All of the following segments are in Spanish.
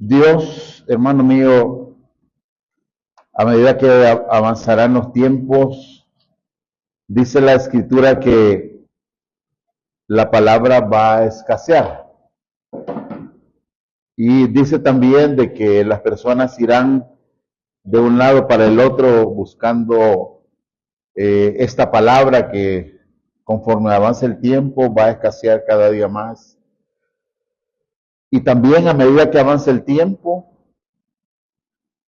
Dios, hermano mío, a medida que avanzarán los tiempos, dice la escritura que la palabra va a escasear. Y dice también de que las personas irán de un lado para el otro buscando esta palabra que conforme avance el tiempo va a escasear cada día más. Y también a medida que avance el tiempo,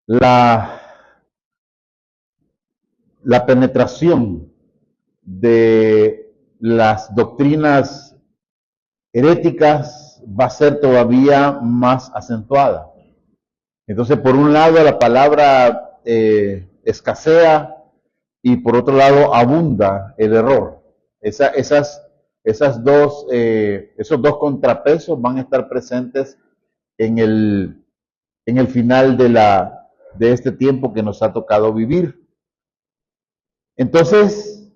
la, la penetración de las doctrinas heréticas va a ser todavía más acentuada. Entonces, por un lado, la palabra escasea y por otro lado, abunda el error. Esos dos contrapesos van a estar presentes en el final de este tiempo que nos ha tocado vivir. Entonces,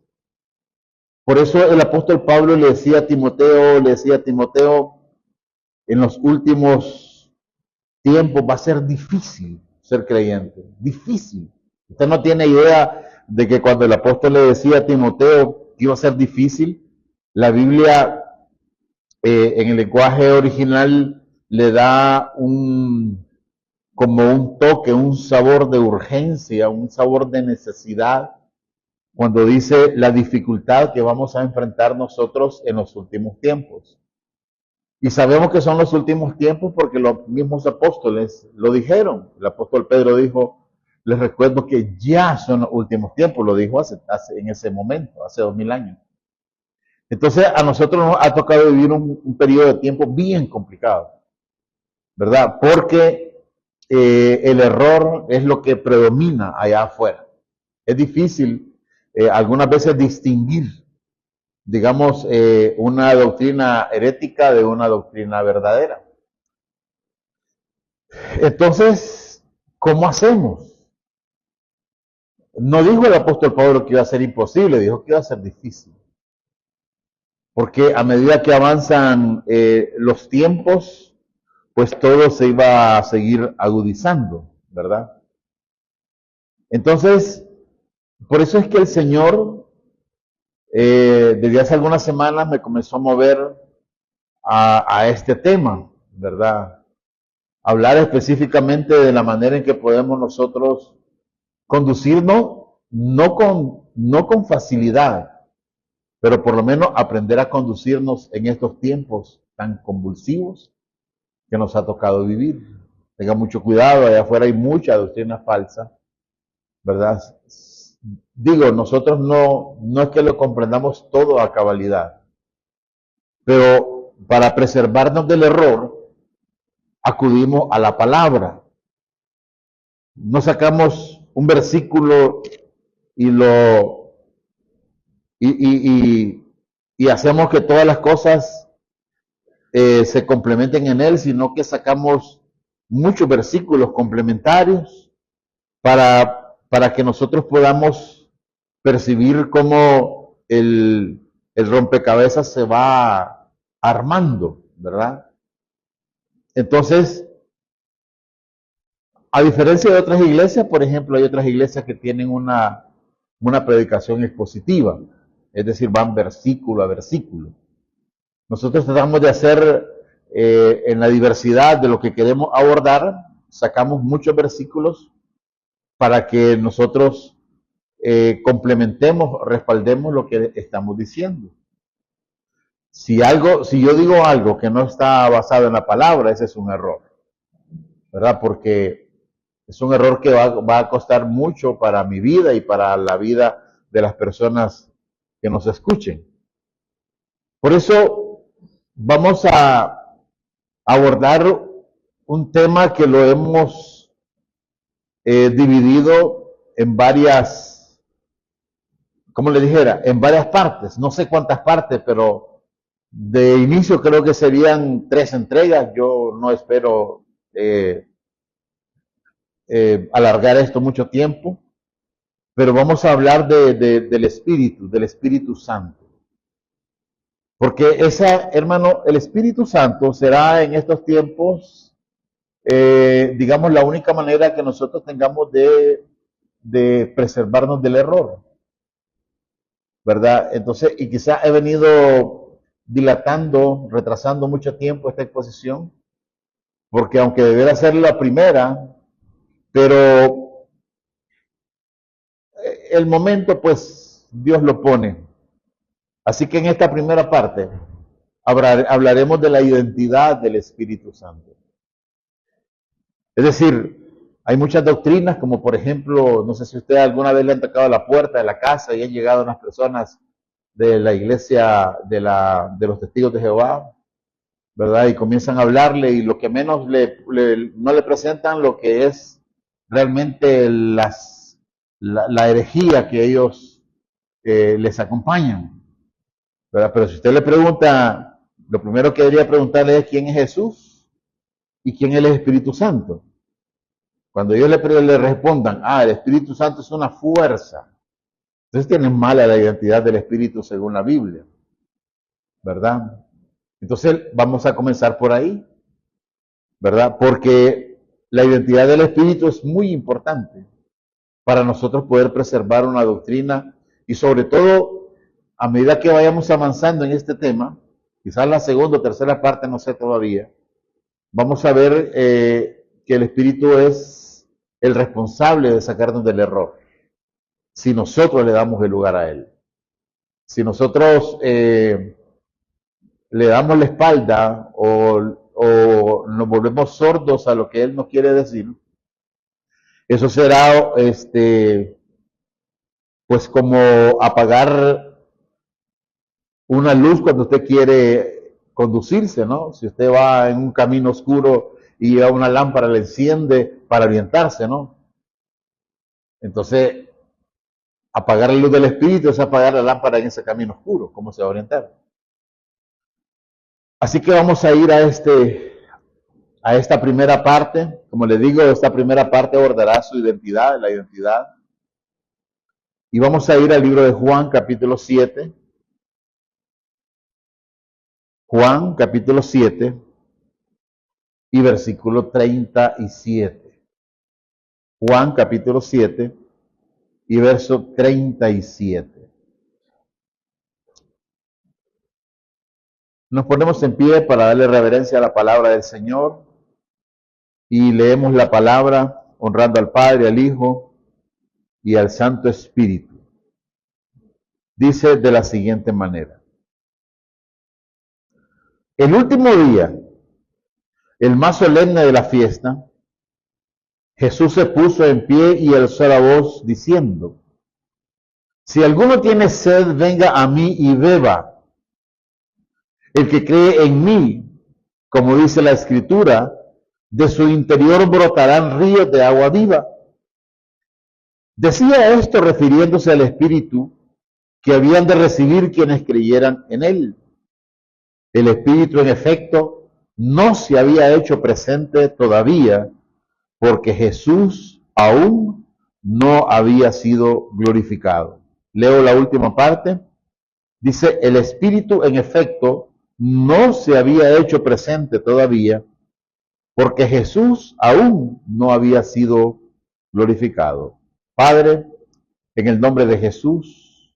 por eso el apóstol Pablo le decía a Timoteo, en los últimos tiempos va a ser difícil ser creyente, difícil. Usted no tiene idea de que cuando el apóstol le decía a Timoteo que iba a ser difícil, la Biblia en el lenguaje original le da como un toque, un sabor de urgencia, un sabor de necesidad, cuando dice la dificultad que vamos a enfrentar nosotros en los últimos tiempos. Y sabemos que son los últimos tiempos porque los mismos apóstoles lo dijeron. El apóstol Pedro dijo, les recuerdo que ya son los últimos tiempos, lo dijo en ese momento, hace 2000 años. Entonces a nosotros nos ha tocado vivir un periodo de tiempo bien complicado, ¿verdad? Porque el error es lo que predomina allá afuera. Es difícil algunas veces distinguir, digamos, una doctrina herética de una doctrina verdadera. Entonces, ¿cómo hacemos? No dijo el apóstol Pablo que iba a ser imposible, dijo que iba a ser difícil. Porque a medida que avanzan los tiempos, pues todo se iba a seguir agudizando, ¿verdad? Entonces, por eso es que el Señor, desde hace algunas semanas, me comenzó a mover a este tema, ¿verdad? Hablar específicamente de la manera en que podemos nosotros conducirnos, no con facilidad, pero por lo menos aprender a conducirnos en estos tiempos tan convulsivos que nos ha tocado vivir. Tenga mucho cuidado, allá afuera hay mucha doctrina falsa, ¿verdad? Digo, nosotros no es que lo comprendamos todo a cabalidad, pero para preservarnos del error, acudimos a la palabra. No sacamos un versículo y hacemos que todas las cosas se complementen en él, sino que sacamos muchos versículos complementarios para que nosotros podamos percibir cómo el rompecabezas se va armando, ¿verdad? Entonces, a diferencia de otras iglesias, por ejemplo, hay otras iglesias que tienen una predicación expositiva, es decir, van versículo a versículo. Nosotros tratamos de hacer en la diversidad de lo que queremos abordar, sacamos muchos versículos para que nosotros complementemos, respaldemos lo que estamos diciendo. Si yo digo algo que no está basado en la palabra, ese es un error, ¿verdad? Porque es un error que va a costar mucho para mi vida y para la vida de las personas que nos escuchen. Por eso vamos a abordar un tema que lo hemos dividido en varias, como le dijera, en varias partes. No sé cuántas partes, pero de inicio creo que serían 3 entregas. Yo no espero alargar esto mucho tiempo, pero vamos a hablar del Espíritu Santo. Porque hermano, el Espíritu Santo será en estos tiempos digamos, la única manera que nosotros tengamos de preservarnos del error, ¿verdad? Entonces, y quizás he venido dilatando, retrasando mucho tiempo esta exposición, porque aunque debiera ser la primera, pero el momento, pues, Dios lo pone. Así que en esta primera parte hablaremos de la identidad del Espíritu Santo. Es decir, hay muchas doctrinas, como por ejemplo, no sé si usted alguna vez le han tocado la puerta de la casa y han llegado unas personas de la iglesia de los testigos de Jehová, ¿verdad? Y comienzan a hablarle y lo que menos no le presentan lo que es realmente la herejía que ellos les acompañan, ¿verdad? Pero si usted le pregunta, lo primero que debería preguntarle es quién es Jesús y quién es el Espíritu Santo. Cuando ellos le respondan, el Espíritu Santo es una fuerza, entonces tienen mala la identidad del Espíritu según la Biblia, ¿verdad? Entonces vamos a comenzar por ahí, ¿verdad? Porque la identidad del Espíritu es muy importante para nosotros poder preservar una doctrina y sobre todo a medida que vayamos avanzando en este tema, quizás la segunda o tercera parte, no sé todavía, vamos a ver que el Espíritu es el responsable de sacarnos del error, si nosotros le damos el lugar a Él. Si nosotros le damos la espalda o nos volvemos sordos a lo que Él nos quiere decir, eso será pues como apagar una luz cuando usted quiere conducirse, ¿no? Si usted va en un camino oscuro y a una lámpara le enciende para orientarse, ¿no? Entonces, apagar la luz del Espíritu es apagar la lámpara en ese camino oscuro. ¿Cómo se va a orientar? Así que vamos a ir a esta primera parte. Como le digo, esta primera parte abordará su identidad, la identidad. Y vamos a ir al libro de Juan, capítulo 7. Juan, capítulo 7 y versículo 37. Juan, capítulo 7 y verso 37. Nos ponemos en pie para darle reverencia a la palabra del Señor y leemos la palabra honrando al Padre, al Hijo y al Santo Espíritu. Dice de la siguiente manera: el último día, el más solemne de la fiesta, Jesús se puso en pie y alzó la voz diciendo: si alguno tiene sed, venga a mí y beba. El que cree en mí, como dice la Escritura, de su interior brotarán ríos de agua viva. Decía esto refiriéndose al Espíritu que habían de recibir quienes creyeran en él. El Espíritu, en efecto, no se había hecho presente todavía, porque Jesús aún no había sido glorificado. Leo la última parte. Dice, el Espíritu, en efecto, no se había hecho presente todavía, porque Jesús aún no había sido glorificado. Padre, en el nombre de Jesús,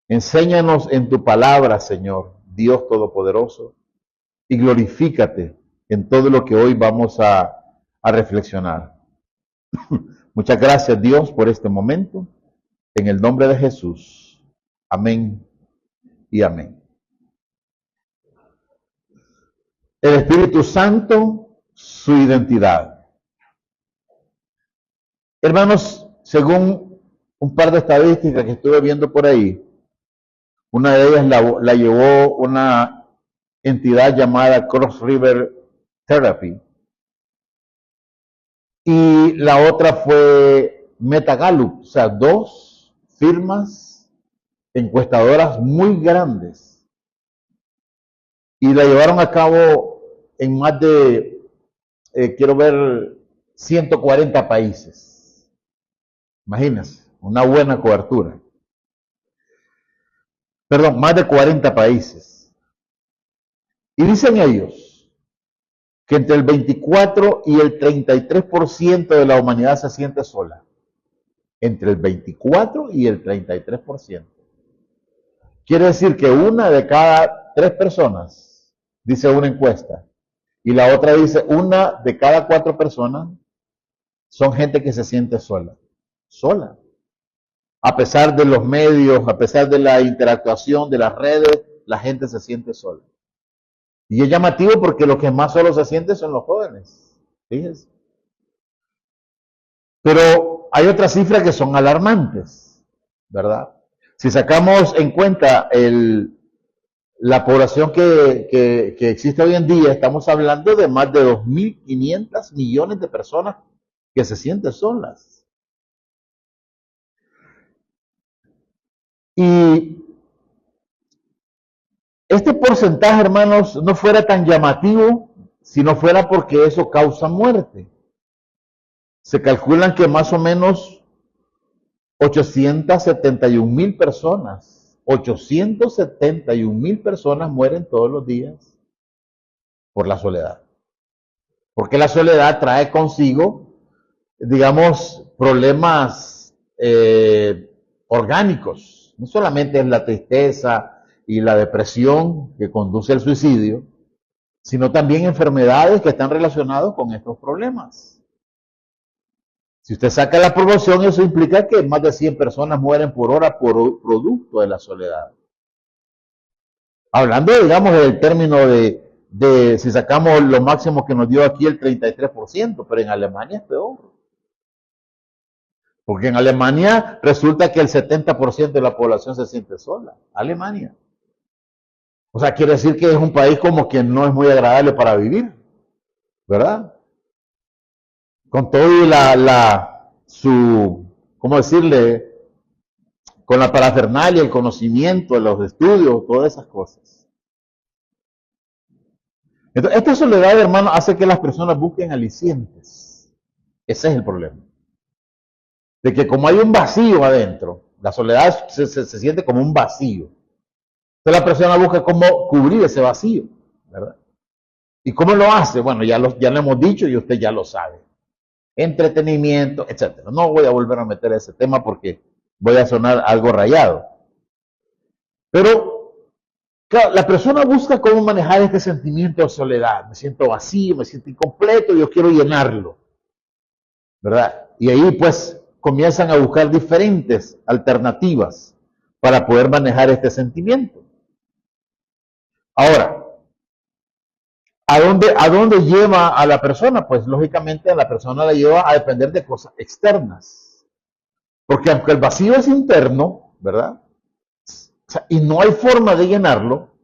enséñanos en tu palabra, Señor, Dios Todopoderoso, y glorifícate en todo lo que hoy vamos a reflexionar. Muchas gracias, Dios, por este momento. En el nombre de Jesús. Amén y amén. El Espíritu Santo, su identidad. Hermanos, según un par de estadísticas que estuve viendo por ahí, una de ellas la llevó una entidad llamada Cross River Therapy y la otra fue Metagallup, o sea, dos firmas encuestadoras muy grandes y la llevaron a cabo en más de, quiero ver, 140 países. Imagínense, una buena cobertura. Perdón, más de 40 países. Y dicen ellos que entre el 24 y el 33% de la humanidad se siente sola. Entre el 24 y el 33%. Quiere decir que una de cada 3 personas, dice una encuesta, y la otra dice una de cada 4 personas son gente que se siente sola. Sola. A pesar de los medios, a pesar de la interactuación, de las redes, la gente se siente sola. Y es llamativo porque los que más solo se sienten son los jóvenes. Fíjense. Pero hay otras cifras que son alarmantes, ¿verdad? Si sacamos en cuenta la población que existe hoy en día, estamos hablando de más de 2.500 millones de personas que se sienten solas. Y este porcentaje, hermanos, no fuera tan llamativo si no fuera porque eso causa muerte. Se calculan que más o menos 871,000 personas, 871,000 personas mueren todos los días por la soledad. Porque la soledad trae consigo, digamos, problemas orgánicos. No solamente es la tristeza y la depresión que conduce al suicidio, sino también enfermedades que están relacionadas con estos problemas. Si usted saca la proporción, eso implica que más de 100 personas mueren por hora por producto de la soledad. Hablando, digamos, del término de si sacamos lo máximo que nos dio aquí el 33%, pero en Alemania es peor. Porque en Alemania resulta que el 70% de la población se siente sola. Alemania. O sea, quiere decir que es un país como que no es muy agradable para vivir, ¿verdad? Con todo y ¿cómo decirle? Con la parafernalia, el conocimiento, los estudios, todas esas cosas. Entonces, esta soledad, hermano, hace que las personas busquen alicientes. Ese es el problema. De que como hay un vacío adentro, la soledad se siente como un vacío. Entonces la persona busca cómo cubrir ese vacío, ¿verdad? ¿Y cómo lo hace? Bueno, ya lo hemos dicho y usted ya lo sabe. Entretenimiento, etcétera. No voy a volver a meter ese tema porque voy a sonar algo rayado. Pero, claro, la persona busca cómo manejar este sentimiento de soledad. Me siento vacío, me siento incompleto, yo quiero llenarlo, ¿verdad? Y ahí pues comienzan a buscar diferentes alternativas para poder manejar este sentimiento. Ahora, ¿a dónde lleva a la persona? Pues lógicamente a la persona la lleva a depender de cosas externas. Porque aunque el vacío es interno, ¿verdad? O sea, y no hay forma de llenarlo,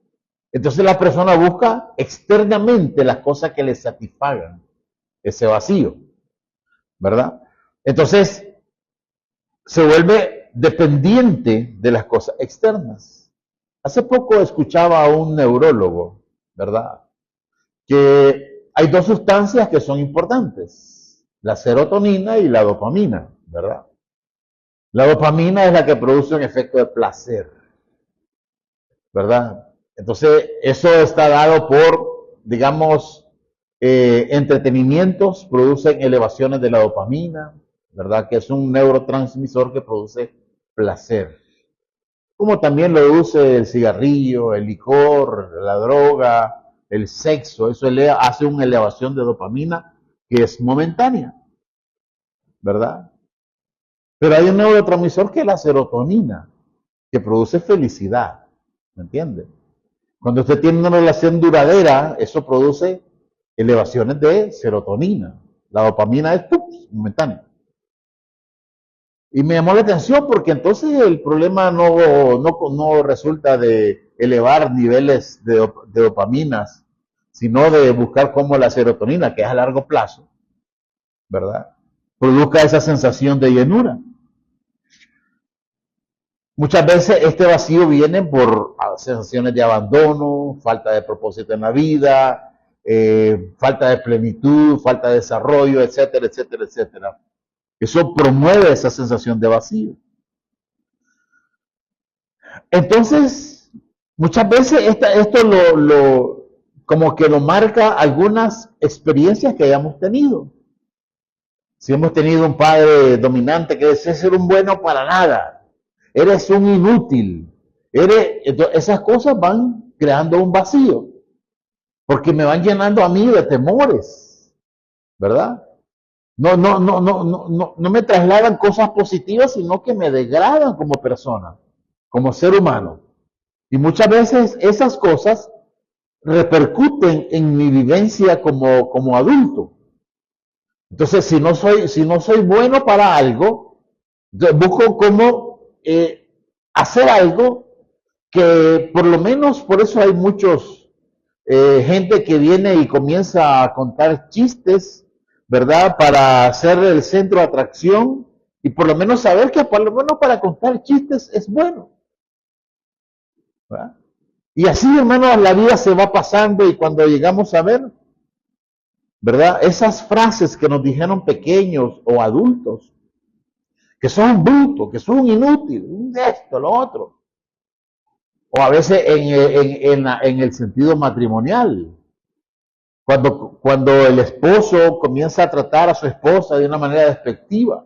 entonces la persona busca externamente las cosas que le satisfagan ese vacío, ¿verdad? Entonces se vuelve dependiente de las cosas externas. Hace poco escuchaba a un neurólogo, ¿verdad? Que hay dos sustancias que son importantes, la serotonina y la dopamina, ¿verdad? La dopamina es la que produce un efecto de placer, ¿verdad? Entonces, eso está dado por, digamos, entretenimientos, producen elevaciones de la dopamina, ¿verdad? Que es un neurotransmisor que produce placer. Como también lo produce el cigarrillo, el licor, la droga, el sexo, eso hace una elevación de dopamina que es momentánea, ¿verdad? Pero hay un neurotransmisor que es la serotonina, que produce felicidad, ¿me entiende? Cuando usted tiene una relación duradera, eso produce elevaciones de serotonina. La dopamina es momentánea. Y me llamó la atención porque entonces el problema no resulta de elevar niveles de dopaminas, sino de buscar cómo la serotonina, que es a largo plazo, ¿verdad? Produzca esa sensación de llenura. Muchas veces este vacío viene por sensaciones de abandono, falta de propósito en la vida, falta de plenitud, falta de desarrollo, etcétera, etcétera, etcétera. Eso promueve esa sensación de vacío. Entonces, muchas veces esto como que nos marca algunas experiencias que hayamos tenido. Si hemos tenido un padre dominante que desea ser un bueno para nada, eres un inútil, esas cosas van creando un vacío, porque me van llenando a mí de temores, ¿verdad? No me trasladan cosas positivas, sino que me degradan como persona, como ser humano. Y muchas veces esas cosas repercuten en mi vivencia como adulto. Entonces, si no soy bueno para algo, busco cómo hacer algo que por lo menos, por eso hay muchos gente que viene y comienza a contar chistes, ¿verdad? Para ser el centro de atracción y por lo menos saber que por lo menos para contar chistes es bueno, ¿verdad? Y así, hermanos, la vida se va pasando y cuando llegamos a ver, ¿verdad? Esas frases que nos dijeron pequeños o adultos, que son brutos, que son inútiles, esto, lo otro. O a veces en el sentido matrimonial. Cuando el esposo comienza a tratar a su esposa de una manera despectiva,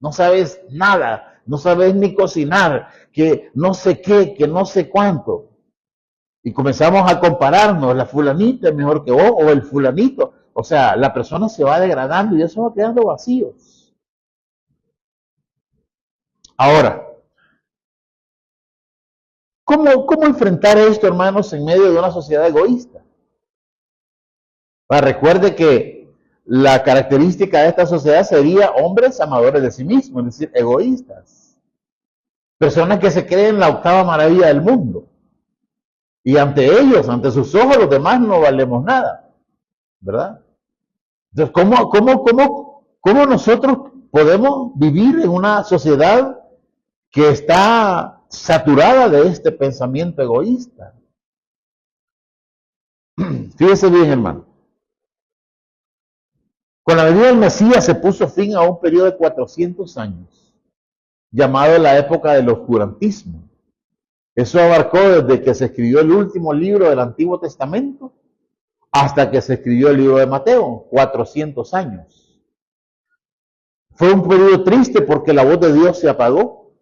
no sabes nada, no sabes ni cocinar, que no sé qué, que no sé cuánto. Y comenzamos a compararnos, la fulanita es mejor que vos, o el fulanito. O sea, la persona se va degradando y eso va quedando vacíos. Ahora, ¿cómo enfrentar esto, hermanos, en medio de una sociedad egoísta? Recuerde que la característica de esta sociedad sería hombres amadores de sí mismos, es decir, egoístas. Personas que se creen la octava maravilla del mundo. Y ante ellos, ante sus ojos, los demás no valemos nada. ¿Verdad? Entonces, ¿cómo nosotros podemos vivir en una sociedad que está saturada de este pensamiento egoísta? Fíjese bien, hermano. Con la venida del Mesías se puso fin a un periodo de 400 años, llamado la época del oscurantismo. Eso abarcó desde que se escribió el último libro del Antiguo Testamento hasta que se escribió el libro de Mateo, 400 años. Fue un periodo triste porque la voz de Dios se apagó,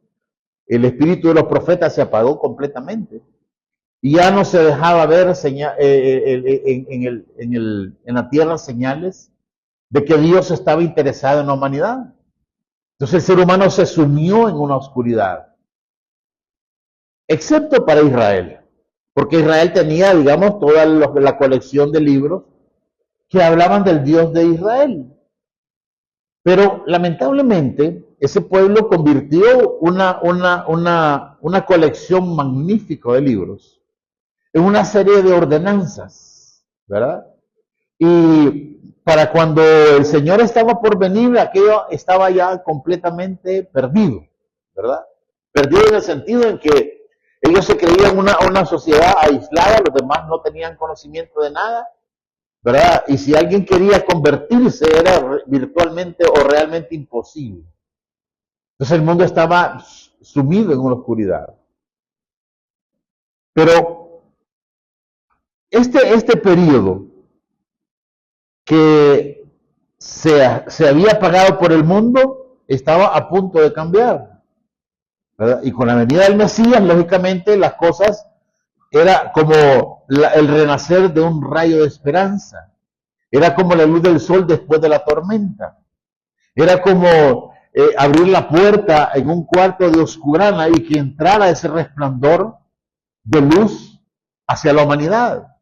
el espíritu de los profetas se apagó completamente y ya no se dejaba ver en la tierra señales de que Dios estaba interesado en la humanidad. Entonces el ser humano se sumió en una oscuridad, excepto para Israel, porque Israel tenía, digamos, toda la colección de libros que hablaban del Dios de Israel. Pero lamentablemente ese pueblo convirtió una colección magnífica de libros en una serie de ordenanzas, ¿verdad? Y para cuando el Señor estaba por venir, aquello estaba ya completamente perdido, ¿verdad? Perdido en el sentido en que ellos se creían una sociedad aislada, los demás no tenían conocimiento de nada, ¿verdad? Y si alguien quería convertirse era virtualmente o realmente imposible. Entonces el mundo estaba sumido en una oscuridad. Pero este periodo que se había apagado por el mundo estaba a punto de cambiar, ¿verdad? Y con la venida del Mesías, lógicamente, las cosas era como el renacer de un rayo de esperanza. Era como la luz del sol después de la tormenta. Era como abrir la puerta en un cuarto de oscurana y que entrara ese resplandor de luz hacia la humanidad.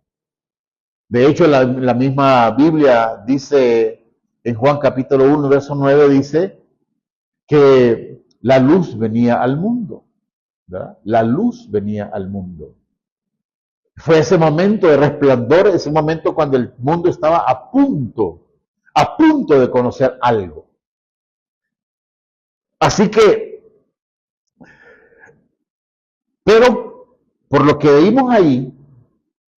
De hecho, la misma Biblia dice en Juan capítulo 1, verso 9, dice que la luz venía al mundo, ¿verdad? La luz venía al mundo. Fue ese momento de resplandor, ese momento cuando el mundo estaba a punto de conocer algo. Así que, pero por lo que vimos ahí,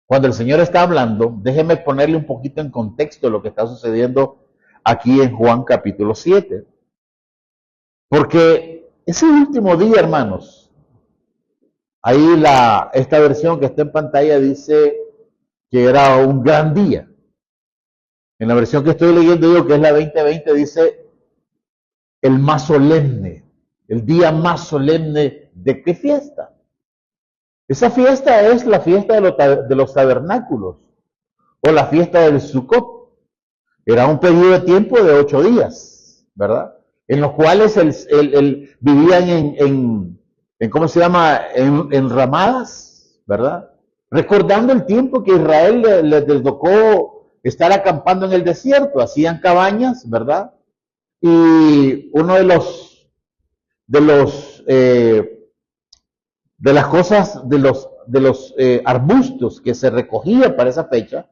cuando el Señor está hablando, déjeme ponerle un poquito en contexto lo que está sucediendo aquí en Juan capítulo 7. Porque ese último día, hermanos, ahí esta versión que está en pantalla dice que era un gran día. En la versión que estoy leyendo yo, que es la 2020, dice el más solemne, el día más solemne. ¿De qué fiesta? Esa fiesta es la fiesta de los tabernáculos o la fiesta del Sukkot. Era un periodo de tiempo de 8 días, ¿verdad? En los cuales vivían en ¿cómo se llama? En ramadas, ¿verdad? Recordando el tiempo que Israel les tocó estar acampando en el desierto, hacían cabañas, ¿verdad? Y uno de las cosas, de los arbustos que se recogía para esa fecha,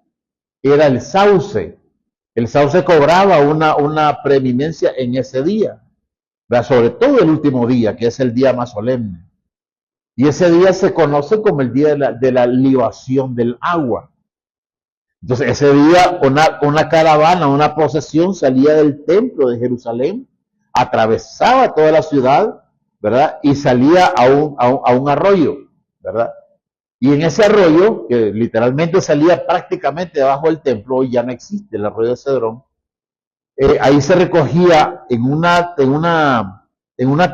era el sauce. El sauce cobraba una preeminencia en ese día, ¿verdad? Sobre todo el último día, que es el día más solemne. Y ese día se conoce como el día de la libación del agua. Entonces, ese día una caravana, una procesión salía del templo de Jerusalén, atravesaba toda la ciudad, ¿verdad? Y salía a un arroyo, ¿verdad? Y en ese arroyo, que literalmente salía prácticamente debajo del templo, hoy ya no existe el arroyo de Cedrón, ahí se recogía en una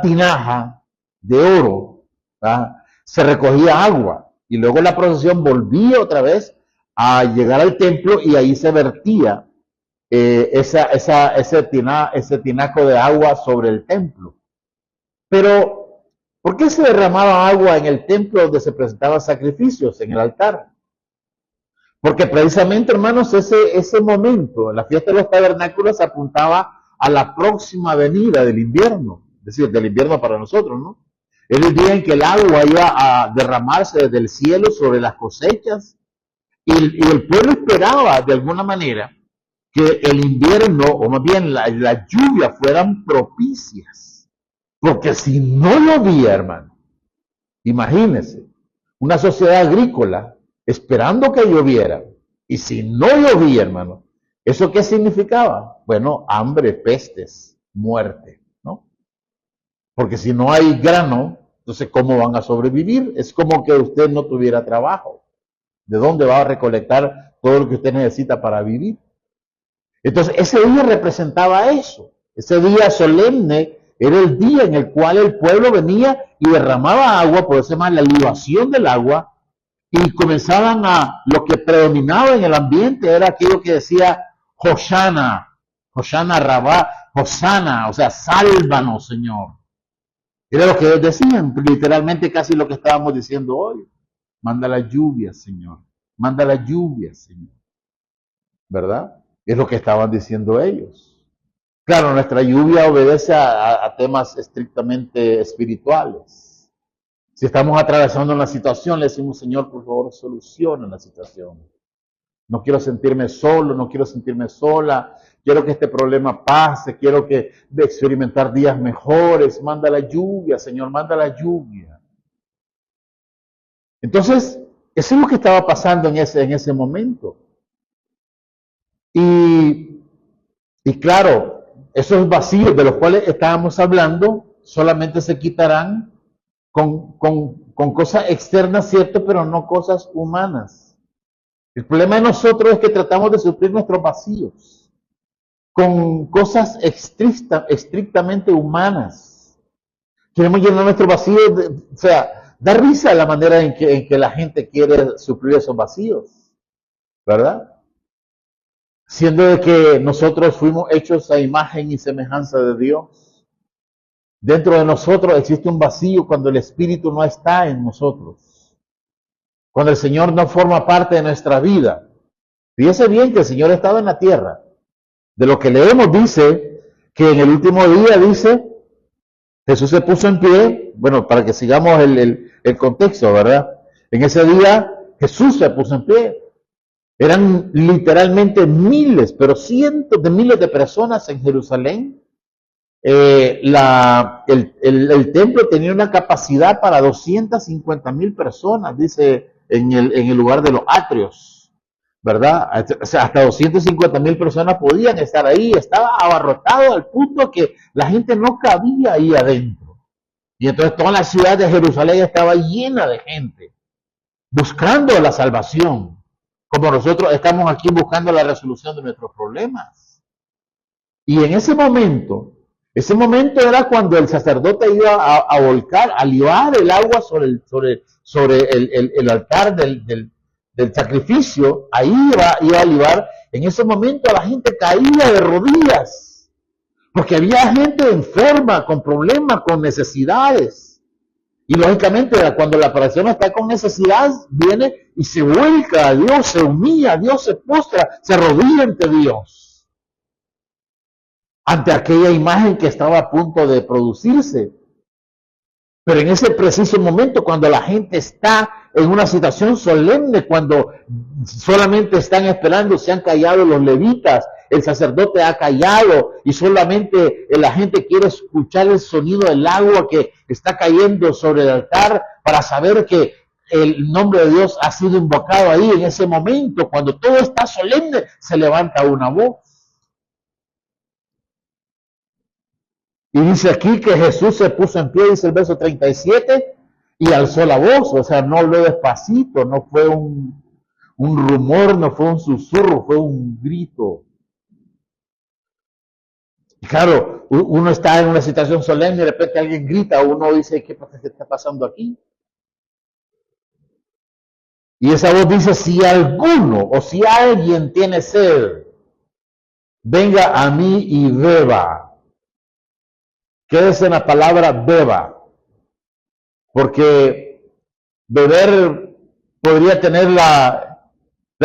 tinaja de oro, ¿verdad? Se recogía agua y luego la procesión volvía otra vez a llegar al templo y ahí se vertía ese tinaco de agua sobre el templo. Pero, ¿por qué se derramaba agua en el templo donde se presentaban sacrificios, en el altar? Porque precisamente, hermanos, ese momento, en la fiesta de los tabernáculos, apuntaba a la próxima venida del invierno, es decir, del invierno para nosotros, ¿no? Es el día en que el agua iba a derramarse desde el cielo sobre las cosechas y el pueblo esperaba, de alguna manera, que el invierno, o más bien la lluvia, fueran propicias. Porque si no llovía, hermano, imagínense, una sociedad agrícola esperando que lloviera, y si no llovía, hermano, ¿eso qué significaba? Bueno, hambre, pestes, muerte, ¿no? Porque si no hay grano, entonces ¿cómo van a sobrevivir? Es como que usted no tuviera trabajo. ¿De dónde va a recolectar todo lo que usted necesita para vivir? Entonces, ese día representaba eso. Ese día solemne era el día en el cual el pueblo venía y derramaba agua, por eso se llama la libación del agua, y comenzaban lo que predominaba en el ambiente era aquello que decía Hoshana, Hoshana Rabá, Hosana, o sea, sálvanos, Señor. Era lo que ellos decían, literalmente casi lo que estábamos diciendo hoy. Manda la lluvia, Señor. Manda la lluvia, Señor. ¿Verdad? Es lo que estaban diciendo ellos. Claro, nuestra lluvia obedece a temas estrictamente espirituales. Si estamos atravesando una situación, le decimos, Señor, por favor, soluciona la situación. No quiero sentirme solo, no quiero sentirme sola. Quiero que este problema pase, quiero experimentar días mejores. Manda la lluvia, Señor, manda la lluvia. Entonces, eso es lo que estaba pasando en ese momento. Y claro, esos vacíos de los cuales estábamos hablando solamente se quitarán con cosas externas, cierto, pero no cosas humanas. El problema de nosotros es que tratamos de suplir nuestros vacíos con cosas estrictamente humanas. Queremos llenar nuestros vacíos, o sea, da risa la manera en que la gente quiere suplir esos vacíos, ¿verdad? Siendo de que nosotros fuimos hechos a imagen y semejanza de Dios. Dentro de nosotros existe un vacío cuando el Espíritu no está en nosotros. Cuando el Señor no forma parte de nuestra vida. Fíjese bien que el Señor estaba en la tierra. De lo que leemos dice que en el último día dice, Jesús se puso en pie, bueno, para que sigamos el contexto, ¿verdad? En ese día Jesús se puso en pie. Eran literalmente miles, pero cientos de miles de personas en Jerusalén. El templo tenía una capacidad para 250,000 personas, dice en el lugar de los atrios, ¿verdad? O sea, hasta 250,000 personas podían estar ahí. Estaba abarrotado al punto que la gente no cabía ahí adentro. Y entonces toda la ciudad de Jerusalén estaba llena de gente buscando la salvación. como nosotros estamos aquí buscando la resolución de nuestros problemas. Y en ese momento era cuando el sacerdote iba a volcar, a libar el agua sobre el altar del sacrificio. Ahí iba a libar. En ese momento la gente caía de rodillas, porque había gente enferma, con problemas, con necesidades. Y lógicamente cuando la persona está con necesidad, viene y se vuelca a Dios, se humilla a Dios, se postra, se arrodilla ante Dios, ante aquella imagen que estaba a punto de producirse. Pero en ese preciso momento, cuando la gente está en una situación solemne, cuando solamente están esperando, se han callado los levitas, el sacerdote ha callado y solamente la gente quiere escuchar el sonido del agua que está cayendo sobre el altar para saber que el nombre de Dios ha sido invocado ahí. En ese momento, cuando todo está solemne, se levanta una voz. Y dice aquí que Jesús se puso en pie, dice el verso 37, y alzó la voz. O sea, no habló despacito, no fue un rumor, no fue un susurro, fue un grito. Y claro, uno está en una situación solemne y de repente alguien grita, uno dice, ¿qué está pasando aquí? Y esa voz dice, si alguno o si alguien tiene sed, venga a mí y beba. Quédese en la palabra beba, porque beber podría tener la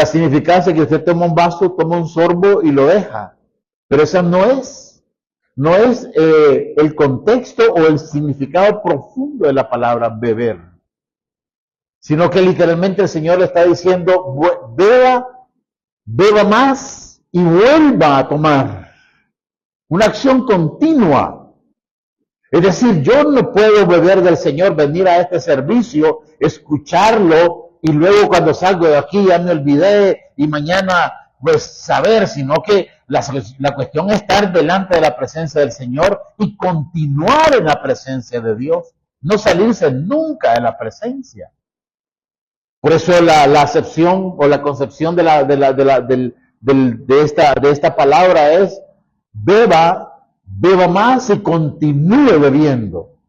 significancia que usted toma un vaso, toma un sorbo y lo deja, pero esa no es el contexto o el significado profundo de la palabra beber, sino que literalmente el Señor le está diciendo, beba más y vuelva a tomar, una acción continua. Es decir, yo no puedo beber del Señor, venir a este servicio, escucharlo y luego cuando salgo de aquí ya me olvidé y mañana pues saber, sino que la cuestión es estar delante de la presencia del Señor y continuar en la presencia de Dios, no salirse nunca de la presencia. Por eso la acepción o la concepción de esta palabra es beba más y continúe bebiendo.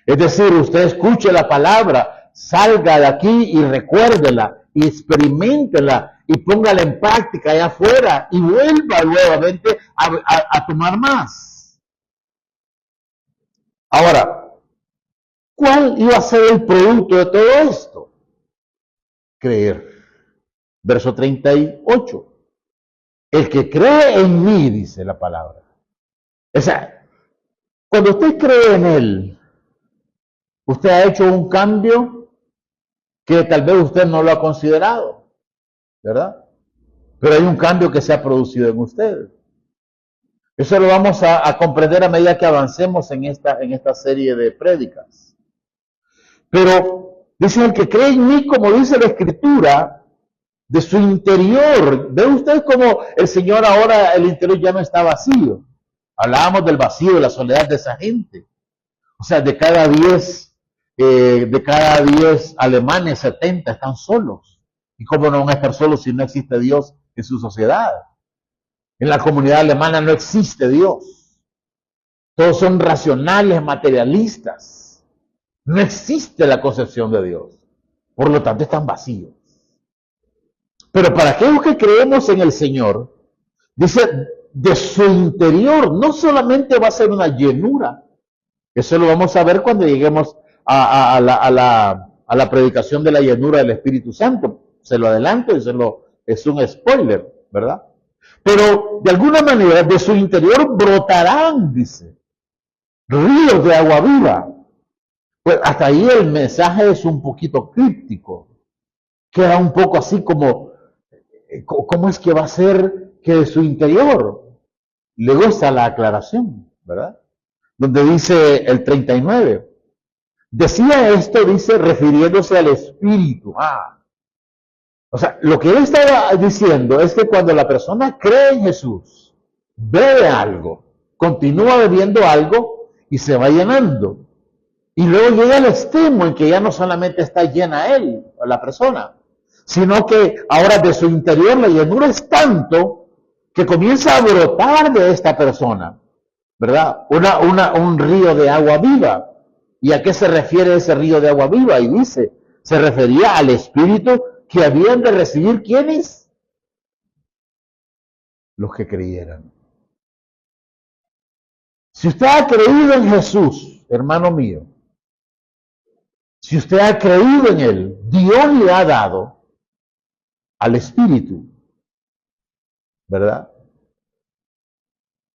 Es decir, usted escuche la palabra, salga de aquí y recuérdela, y experiméntela, y póngala en práctica allá afuera, y vuelva nuevamente a tomar más. Ahora, ¿cuál iba a ser el producto de todo esto? Creer. Verso 38. El que cree en mí, dice la palabra. O sea, cuando usted cree en Él, usted ha hecho un cambio que tal vez usted no lo ha considerado, ¿verdad? Pero hay un cambio que se ha producido en usted. Eso lo vamos a comprender a medida que avancemos en esta serie de prédicas. Pero dice el que cree en mí, como dice la Escritura, de su interior. ¿Ve usted cómo el Señor ahora, el interior ya no está vacío? Hablábamos del vacío, de la soledad de esa gente. O sea, de cada 10 alemanes, 70 están solos. ¿Y cómo no van a estar solos si no existe Dios en su sociedad? En la comunidad alemana no existe Dios. Todos son racionales, materialistas. No existe la concepción de Dios. Por lo tanto, están vacíos. Pero para aquellos que creemos en el Señor, dice, de su interior, no solamente va a ser una llenura. Eso lo vamos a ver cuando lleguemos a la predicación de la llenura del Espíritu Santo. Se lo adelanto y es un spoiler, ¿verdad? Pero de alguna manera de su interior brotarán, dice, ríos de agua viva. Pues hasta ahí el mensaje es un poquito críptico. Queda un poco así como, ¿cómo es que va a ser que de su interior? Luego está la aclaración, ¿verdad? Donde dice el 39. Decía esto, dice, refiriéndose al Espíritu. O sea, lo que él estaba diciendo es que cuando la persona cree en Jesús, bebe algo, continúa bebiendo algo y se va llenando. Y luego llega al extremo en que ya no solamente está llena él, la persona, sino que ahora de su interior la llenura es tanto que comienza a brotar de esta persona, ¿verdad? Un río de agua viva. ¿Y a qué se refiere ese río de agua viva? Y dice, se refería al Espíritu que habían de recibir, ¿quiénes? Los que creyeran. Si usted ha creído en Jesús, hermano mío, si usted ha creído en Él, Dios le ha dado al Espíritu, ¿verdad?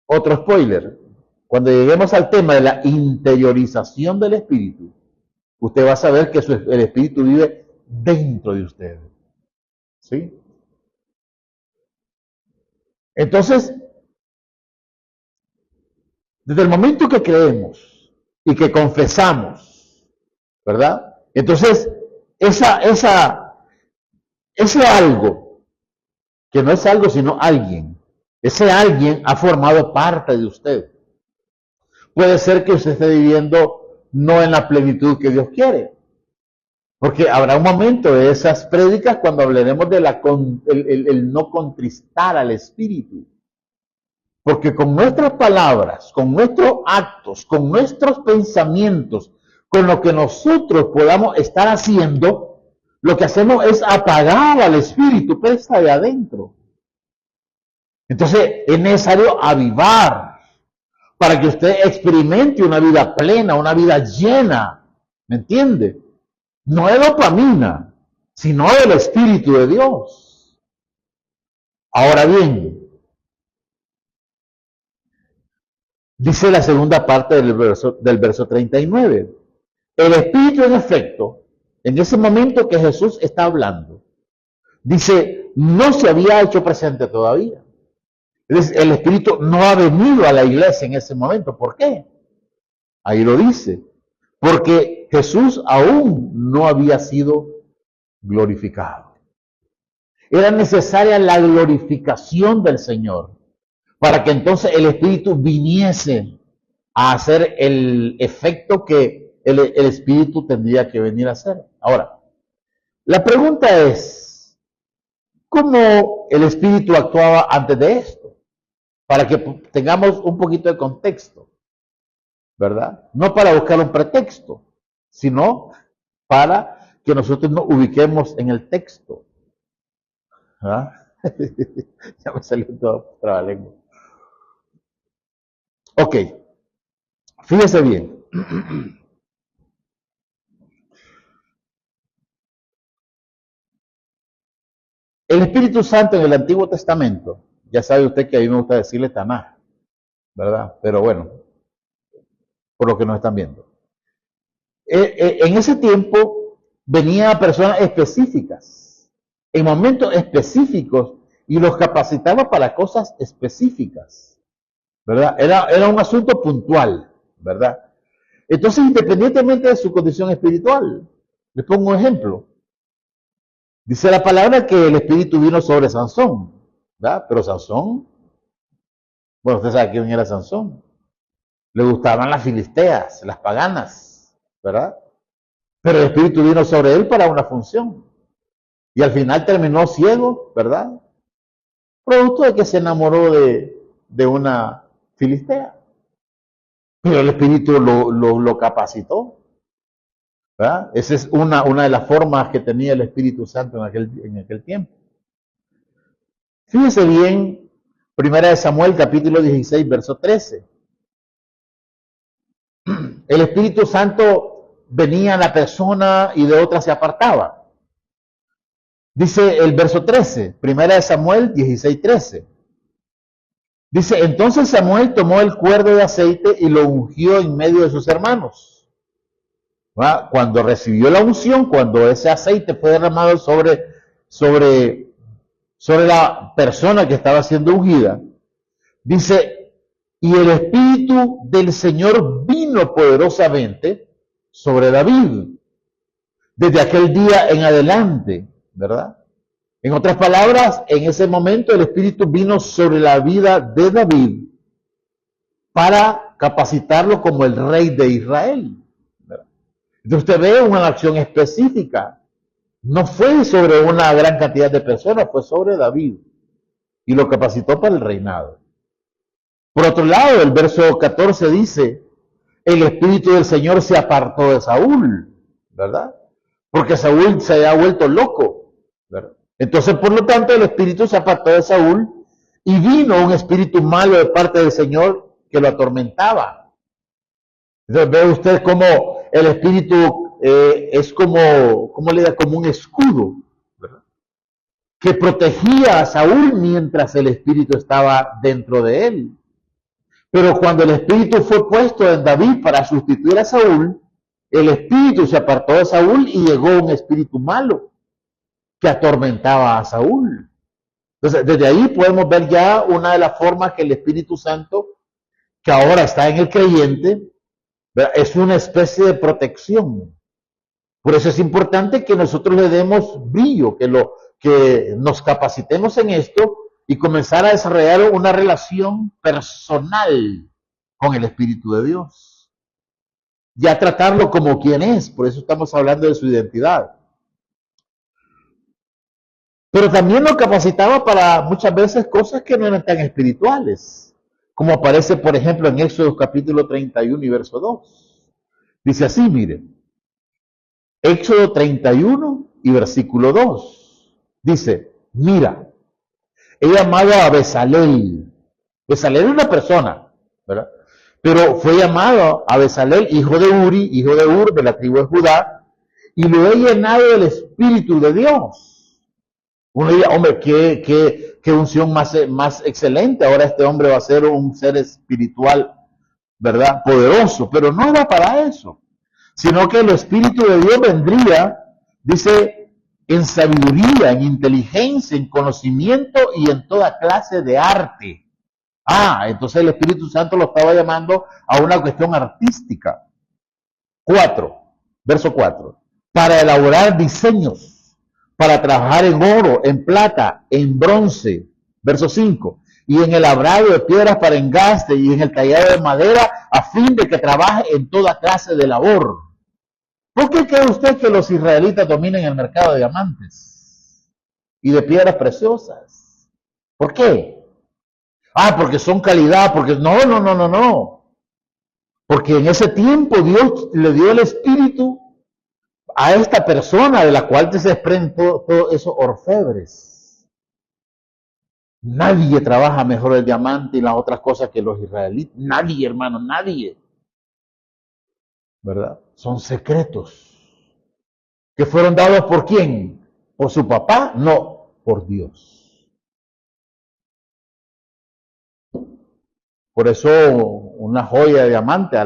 Otro spoiler, cuando lleguemos al tema de la interiorización del Espíritu, usted va a saber que el Espíritu vive dentro de usted, ¿sí? Entonces, desde el momento que creemos y que confesamos, ¿verdad? Entonces, ese algo, que no es algo sino alguien, ese alguien ha formado parte de usted. Puede ser que usted esté viviendo no en la plenitud que Dios quiere, porque habrá un momento de esas prédicas cuando hablaremos de el no contristar al Espíritu. Porque con nuestras palabras, con nuestros actos, con nuestros pensamientos, con lo que nosotros podamos estar haciendo, lo que hacemos es apagar al Espíritu que está ahí adentro. Entonces es necesario avivar para que usted experimente una vida plena, una vida llena. ¿Me entiende? No de dopamina, sino del Espíritu de Dios. Ahora bien, dice la segunda parte del verso 39. El Espíritu, en efecto, en ese momento que Jesús está hablando, dice, no se había hecho presente todavía. El Espíritu no ha venido a la iglesia en ese momento. ¿Por qué? Ahí lo dice. Porque Jesús aún no había sido glorificado. Era necesaria la glorificación del Señor para que entonces el Espíritu viniese a hacer el efecto que el Espíritu tendría que venir a hacer. Ahora, la pregunta es, ¿cómo el Espíritu actuaba antes de esto? Para que tengamos un poquito de contexto, ¿verdad? No para buscar un pretexto, sino para que nosotros nos ubiquemos en el texto. ¿Ah? Ya me salió todo trabalengua. Ok, fíjese bien. El Espíritu Santo en el Antiguo Testamento, ya sabe usted que a mí me gusta decirle Tanaj, ¿verdad? Pero bueno, por lo que nos están viendo. En ese tiempo venía personas específicas, en momentos específicos, y los capacitaba para cosas específicas, ¿verdad? Era un asunto puntual, ¿verdad? Entonces, independientemente de su condición espiritual, les pongo un ejemplo. Dice la palabra que el Espíritu vino sobre Sansón, ¿verdad? Pero Sansón, bueno, usted sabe quién era Sansón. Le gustaban las filisteas, las paganas, ¿verdad? Pero el Espíritu vino sobre él para una función. Y al final terminó ciego, ¿verdad? Producto de que se enamoró de una filistea. Pero el Espíritu lo capacitó, ¿verdad? Esa es una de las formas que tenía el Espíritu Santo en aquel tiempo. Fíjese bien, 1 Samuel capítulo 16, verso 13. El Espíritu Santo venía a la persona y de otra se apartaba. Dice el verso 13, 1 Samuel 16, 13. Dice, entonces Samuel tomó el cuerno de aceite y lo ungió en medio de sus hermanos. ¿Va? Cuando recibió la unción, cuando ese aceite fue derramado sobre la persona que estaba siendo ungida, dice, y el Espíritu del Señor vino poderosamente sobre David, desde aquel día en adelante, ¿verdad? En otras palabras, en ese momento el Espíritu vino sobre la vida de David para capacitarlo como el rey de Israel, ¿verdad? Entonces usted ve una acción específica No fue sobre una gran cantidad de personas, fue sobre David y lo capacitó para el reinado. Por otro lado, el verso 14 dice, el Espíritu del Señor se apartó de Saúl, ¿verdad? Porque Saúl se había vuelto loco, ¿verdad? Entonces, por lo tanto, el Espíritu se apartó de Saúl y vino un espíritu malo de parte del Señor que lo atormentaba. Entonces, ve usted cómo el Espíritu es como le da, como un escudo, ¿verdad? Que protegía a Saúl mientras el Espíritu estaba dentro de él. Pero cuando el Espíritu fue puesto en David para sustituir a Saúl, el Espíritu se apartó de Saúl y llegó un espíritu malo que atormentaba a Saúl. Entonces, desde ahí podemos ver ya una de las formas que el Espíritu Santo, que ahora está en el creyente, ¿verdad?, es una especie de protección. Por eso es importante que nosotros le demos brillo, que nos capacitemos en esto y comenzar a desarrollar una relación personal con el Espíritu de Dios. Ya tratarlo como quien es, por eso estamos hablando de su identidad. Pero también lo capacitaba para muchas veces cosas que no eran tan espirituales, como aparece, por ejemplo, en Éxodo capítulo 31 y verso 2. Dice así, miren, Éxodo 31 y versículo 2. Dice, mira, he llamado a Bezalel. Bezalel es una persona, ¿verdad? Pero fue llamado a Bezalel, hijo de Uri, hijo de Ur, de la tribu de Judá, y lo he llenado del Espíritu de Dios. Uno diría, hombre, qué unción más excelente. Ahora este hombre va a ser un ser espiritual, ¿verdad? Poderoso, pero no era para eso, sino que el Espíritu de Dios vendría, dice, en sabiduría, en inteligencia, en conocimiento y en toda clase de arte. Entonces el Espíritu Santo lo estaba llamando a una cuestión artística. 4, verso 4. Para elaborar diseños, para trabajar en oro, en plata, en bronce. Verso 5. Y en el labrado de piedras para engaste y en el tallado de madera, a fin de que trabaje en toda clase de labor. ¿Por qué cree usted que los israelitas dominan el mercado de diamantes y de piedras preciosas? ¿Por qué? Porque son calidad, porque no. Porque en ese tiempo Dios le dio el espíritu a esta persona de la cual se desprenden todos esos orfebres. Nadie trabaja mejor el diamante y las otras cosas que los israelitas. Nadie, hermano, nadie. ¿Verdad? Son secretos. ¿Que fueron dados por quién? ¿Por su papá? No, por Dios. Por eso una joya de diamante,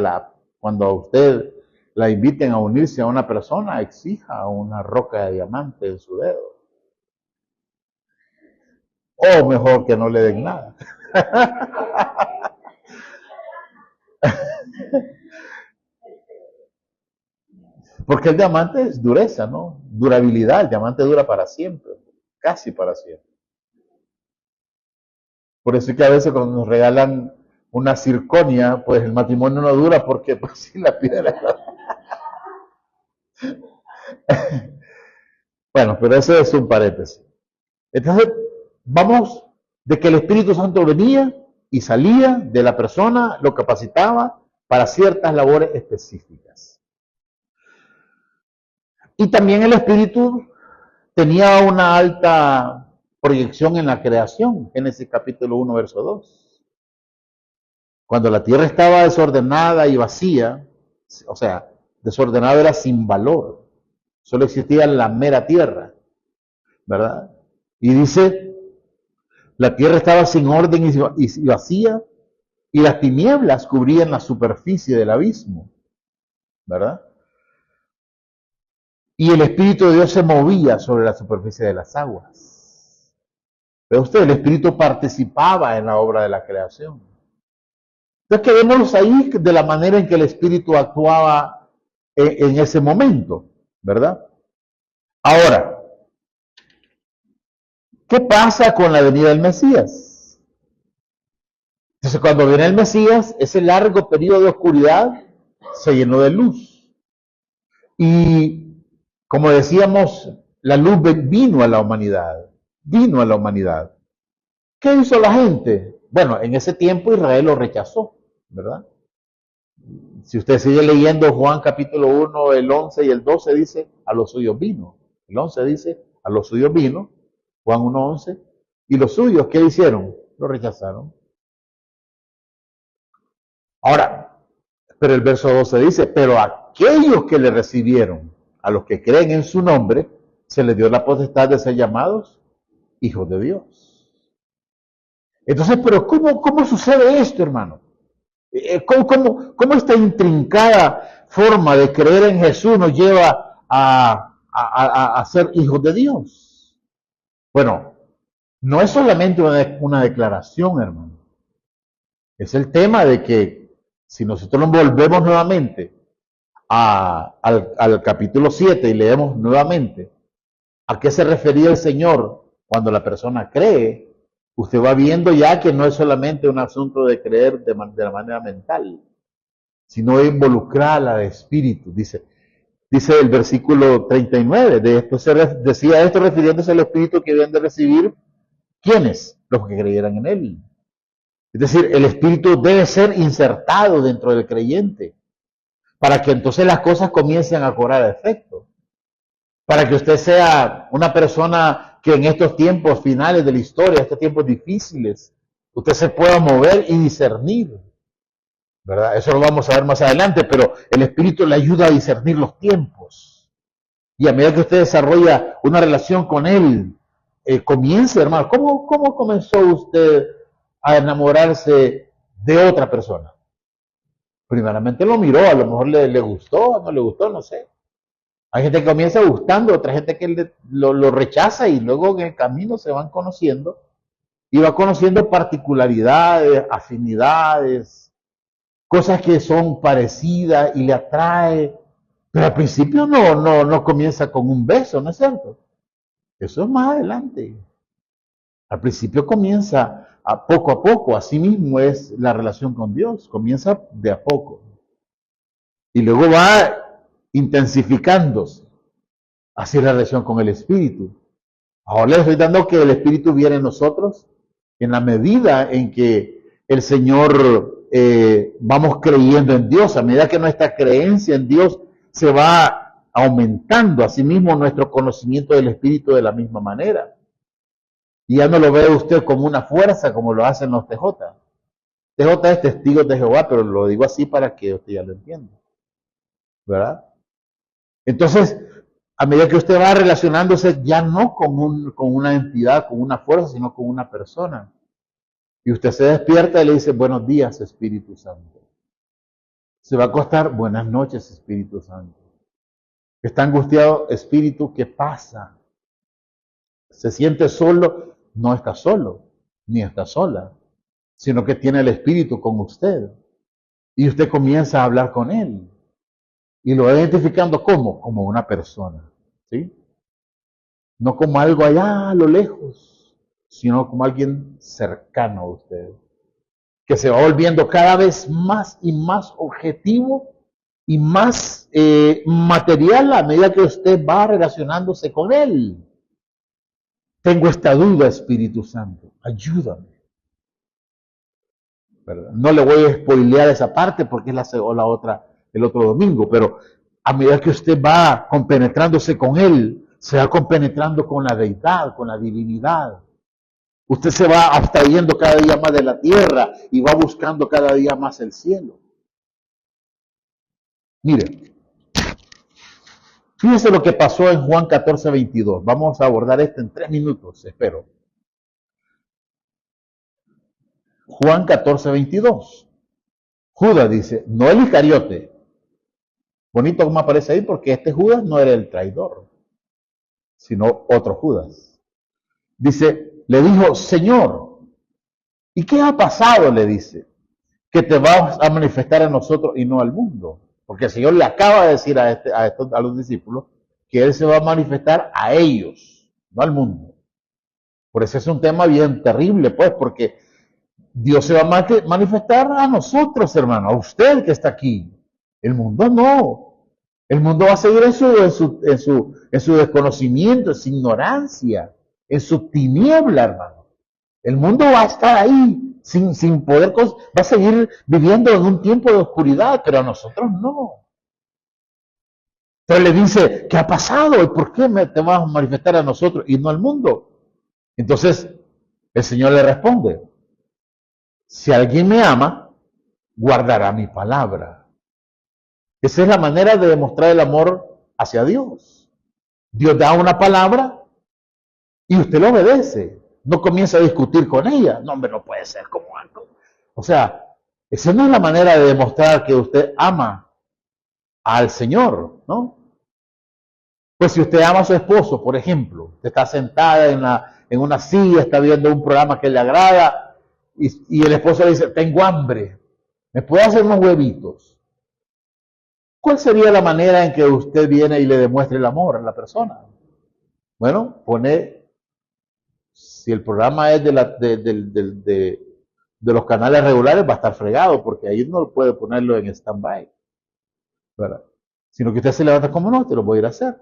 cuando a usted la inviten a unirse a una persona, exija una roca de diamante en su dedo. O mejor que no le den nada. Porque el diamante es dureza, ¿no? Durabilidad, el diamante dura para siempre, casi para siempre. Por eso es que a veces cuando nos regalan una circonia, pues el matrimonio no dura porque pues si la piedra. Bueno, pero ese es un paréntesis. Entonces, vamos de que el Espíritu Santo venía y salía de la persona, lo capacitaba para ciertas labores específicas. Y también el Espíritu tenía una alta proyección en la creación, Génesis capítulo 1, verso 2. Cuando la tierra estaba desordenada y vacía, o sea, desordenada era sin valor, solo existía la mera tierra, ¿verdad? Y dice, la tierra estaba sin orden y vacía, y las tinieblas cubrían la superficie del abismo, ¿verdad? Y el Espíritu de Dios se movía sobre la superficie de las aguas. Pero usted, el Espíritu participaba en la obra de la creación. Entonces quedémonos ahí de la manera en que el Espíritu actuaba en ese momento, ¿verdad? Ahora, ¿qué pasa con la venida del Mesías? Entonces, cuando viene el Mesías, ese largo periodo de oscuridad se llenó de luz. Y, como decíamos la luz vino a la humanidad, vino a la humanidad. ¿Qué hizo la gente? Bueno, en ese tiempo Israel lo rechazó, ¿verdad? Si usted sigue leyendo Juan capítulo 1, el 11 y el 12 dice, a los suyos vino. El 11 dice, a los suyos vino, Juan 1, 11. ¿Y los suyos qué hicieron? Lo rechazaron. Ahora, pero el verso 12 dice, pero a aquellos que le recibieron, a los que creen en su nombre, se les dio la potestad de ser llamados hijos de Dios. Entonces, pero ¿cómo sucede esto, hermano? ¿Cómo esta intrincada forma de creer en Jesús nos lleva a ser hijos de Dios? Bueno, no es solamente una declaración, hermano. Es el tema de que si nosotros nos volvemos nuevamente al capítulo 7 y leemos nuevamente a qué se refería el Señor cuando la persona cree, usted va viendo ya que no es solamente un asunto de creer de la manera mental, sino involucrarla de espíritu. Dice el versículo 39, de esto decía esto refiriéndose al espíritu que habían de recibir, ¿quiénes? Los que creyeran en él. Es decir, el espíritu debe ser insertado dentro del creyente para que entonces las cosas comiencen a cobrar efecto. Para que usted sea una persona que en estos tiempos finales de la historia, estos tiempos difíciles, usted se pueda mover y discernir, ¿verdad? Eso lo vamos a ver más adelante, pero el Espíritu le ayuda a discernir los tiempos. Y a medida que usted desarrolla una relación con Él, comience, hermano. ¿Cómo comenzó usted a enamorarse de otra persona? Primeramente lo miró, a lo mejor le gustó, no le gustó, no sé. Hay gente que comienza gustando, otra gente que lo rechaza y luego en el camino se van conociendo y va conociendo particularidades, afinidades, cosas que son parecidas y le atrae. Pero al principio no comienza con un beso, ¿no es cierto? Eso es más adelante. Al principio comienza a poco, así mismo es la relación con Dios, comienza de a poco. Y luego va intensificándose. Así es la relación con el Espíritu. Ahora les estoy dando que el Espíritu viene en nosotros en la medida en que el Señor vamos creyendo en Dios. A medida que nuestra creencia en Dios se va aumentando, asimismo nuestro conocimiento del Espíritu de la misma manera. Y ya no lo ve usted como una fuerza como lo hacen los TJ. TJ es testigos de Jehová, pero lo digo así para que usted ya lo entienda. ¿Verdad? Entonces, a medida que usted va relacionándose ya no con una entidad, con una fuerza, sino con una persona. Y usted se despierta y le dice, buenos días, Espíritu Santo. Se va a acostar, buenas noches, Espíritu Santo. Está angustiado, Espíritu, ¿qué pasa? Se siente solo, no está solo, ni está sola, sino que tiene el Espíritu con usted. Y usted comienza a hablar con él. Y lo va identificando como una persona, ¿sí? No como algo allá a lo lejos, sino como alguien cercano a usted, que se va volviendo cada vez más y más objetivo y más material a medida que usted va relacionándose con él. Tengo esta duda, Espíritu Santo, ayúdame. ¿Verdad? No le voy a spoilear esa parte porque es el otro domingo, pero a medida que usted va compenetrándose con él, se va compenetrando con la deidad, con la divinidad. Usted se va abstrayendo cada día más de la tierra y va buscando cada día más el cielo. Mire, fíjese lo que pasó en Juan 14:22. Vamos a abordar esto en 3 minutos, espero. Juan 14:22. Judas dice, no el Iscariote. Bonito como aparece ahí porque este Judas no era el traidor, sino otro Judas. Dice, le dijo, Señor, ¿y qué ha pasado? Le dice, que te vas a manifestar a nosotros y no al mundo. Porque el Señor le acaba de decir a los discípulos que Él se va a manifestar a ellos, no al mundo. Por eso es un tema bien terrible, pues, porque Dios se va a manifestar a nosotros, hermano, a usted que está aquí. El mundo no. El mundo va a seguir en su desconocimiento, en su ignorancia, en su tiniebla, hermano. El mundo va a estar ahí, sin poder, va a seguir viviendo en un tiempo de oscuridad, pero a nosotros no. Entonces le dice, ¿qué ha pasado? ¿Y por qué te vas a manifestar a nosotros y no al mundo? Entonces el Señor le responde, si alguien me ama, guardará mi palabra. Esa es la manera de demostrar el amor hacia Dios. Dios da una palabra y usted lo obedece. No comienza a discutir con ella. No, hombre, no puede ser como algo. O sea, esa no es la manera de demostrar que usted ama al Señor, ¿no? Pues si usted ama a su esposo, por ejemplo, usted está sentada en una silla, está viendo un programa que le agrada y el esposo le dice, tengo hambre, ¿me puede hacer unos huevitos? ¿Cuál sería la manera en que usted viene y le demuestre el amor a la persona? Bueno, si el programa es de los canales regulares, va a estar fregado, porque ahí no puede ponerlo en stand-by, ¿verdad? Sino que usted se levanta como no, te lo voy a ir a hacer.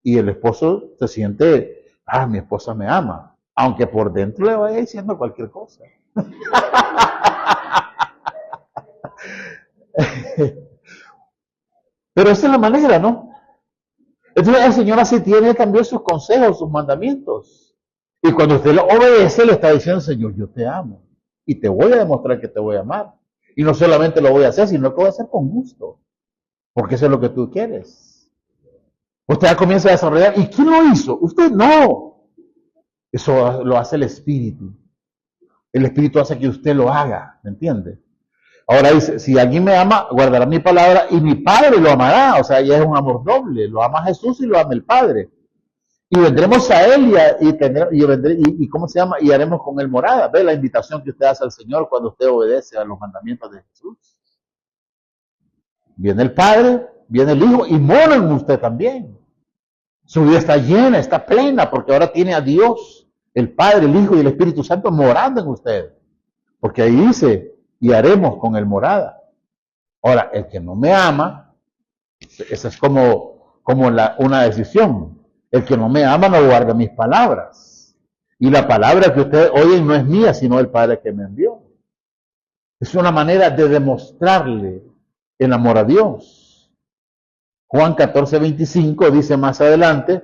Y el esposo se siente, mi esposa me ama, aunque por dentro le vaya diciendo cualquier cosa. Pero esa es la manera, ¿no? Entonces el Señor así tiene también sus consejos, sus mandamientos. Y cuando usted lo obedece, le está diciendo, Señor, yo te amo. Y te voy a demostrar que te voy a amar. Y no solamente lo voy a hacer, sino que lo voy a hacer con gusto. Porque eso es lo que tú quieres. Usted ya comienza a desarrollar. ¿Y quién lo hizo? Usted no. Eso lo hace el Espíritu. El Espíritu hace que usted lo haga. ¿Me entiende? Ahora dice, si alguien me ama, guardará mi palabra y mi Padre lo amará. O sea, ya es un amor doble. Lo ama Jesús y lo ama el Padre. Y vendremos a Él y ¿cómo se llama? Y haremos con Él morada. ¿Ve la invitación que usted hace al Señor cuando usted obedece a los mandamientos de Jesús? Viene el Padre, viene el Hijo y mora en usted también. Su vida está llena, está plena, porque ahora tiene a Dios, el Padre, el Hijo y el Espíritu Santo morando en usted. Porque ahí dice, y haremos con Él morada. Ahora, el que no me ama, esa es como una decisión. El que no me ama no guarda mis palabras. Y la palabra que ustedes oyen no es mía, sino del Padre que me envió. Es una manera de demostrarle el amor a Dios. Juan 14:25 dice más adelante,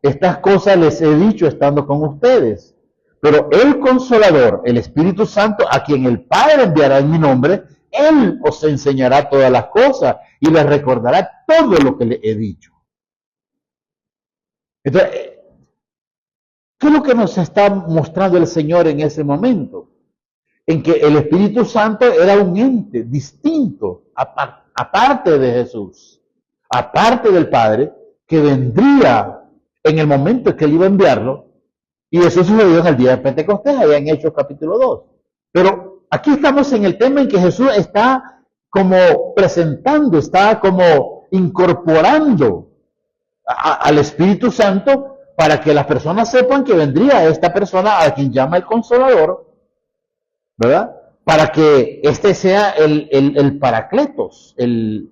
estas cosas les he dicho estando con ustedes, pero el Consolador, el Espíritu Santo, a quien el Padre enviará en mi nombre, Él os enseñará todas las cosas y les recordará todo lo que le he dicho. Entonces, ¿qué es lo que nos está mostrando el Señor en ese momento? En que el Espíritu Santo era un ente distinto, aparte de Jesús, aparte del Padre, que vendría en el momento en que Él iba a enviarlo, y eso sucedió en el día de Pentecostés, allá en Hechos capítulo 2. Pero aquí estamos en el tema en que Jesús está como presentando, está como incorporando al Espíritu Santo para que las personas sepan que vendría esta persona a quien llama el Consolador, ¿verdad? Para que este sea el Paracletos, el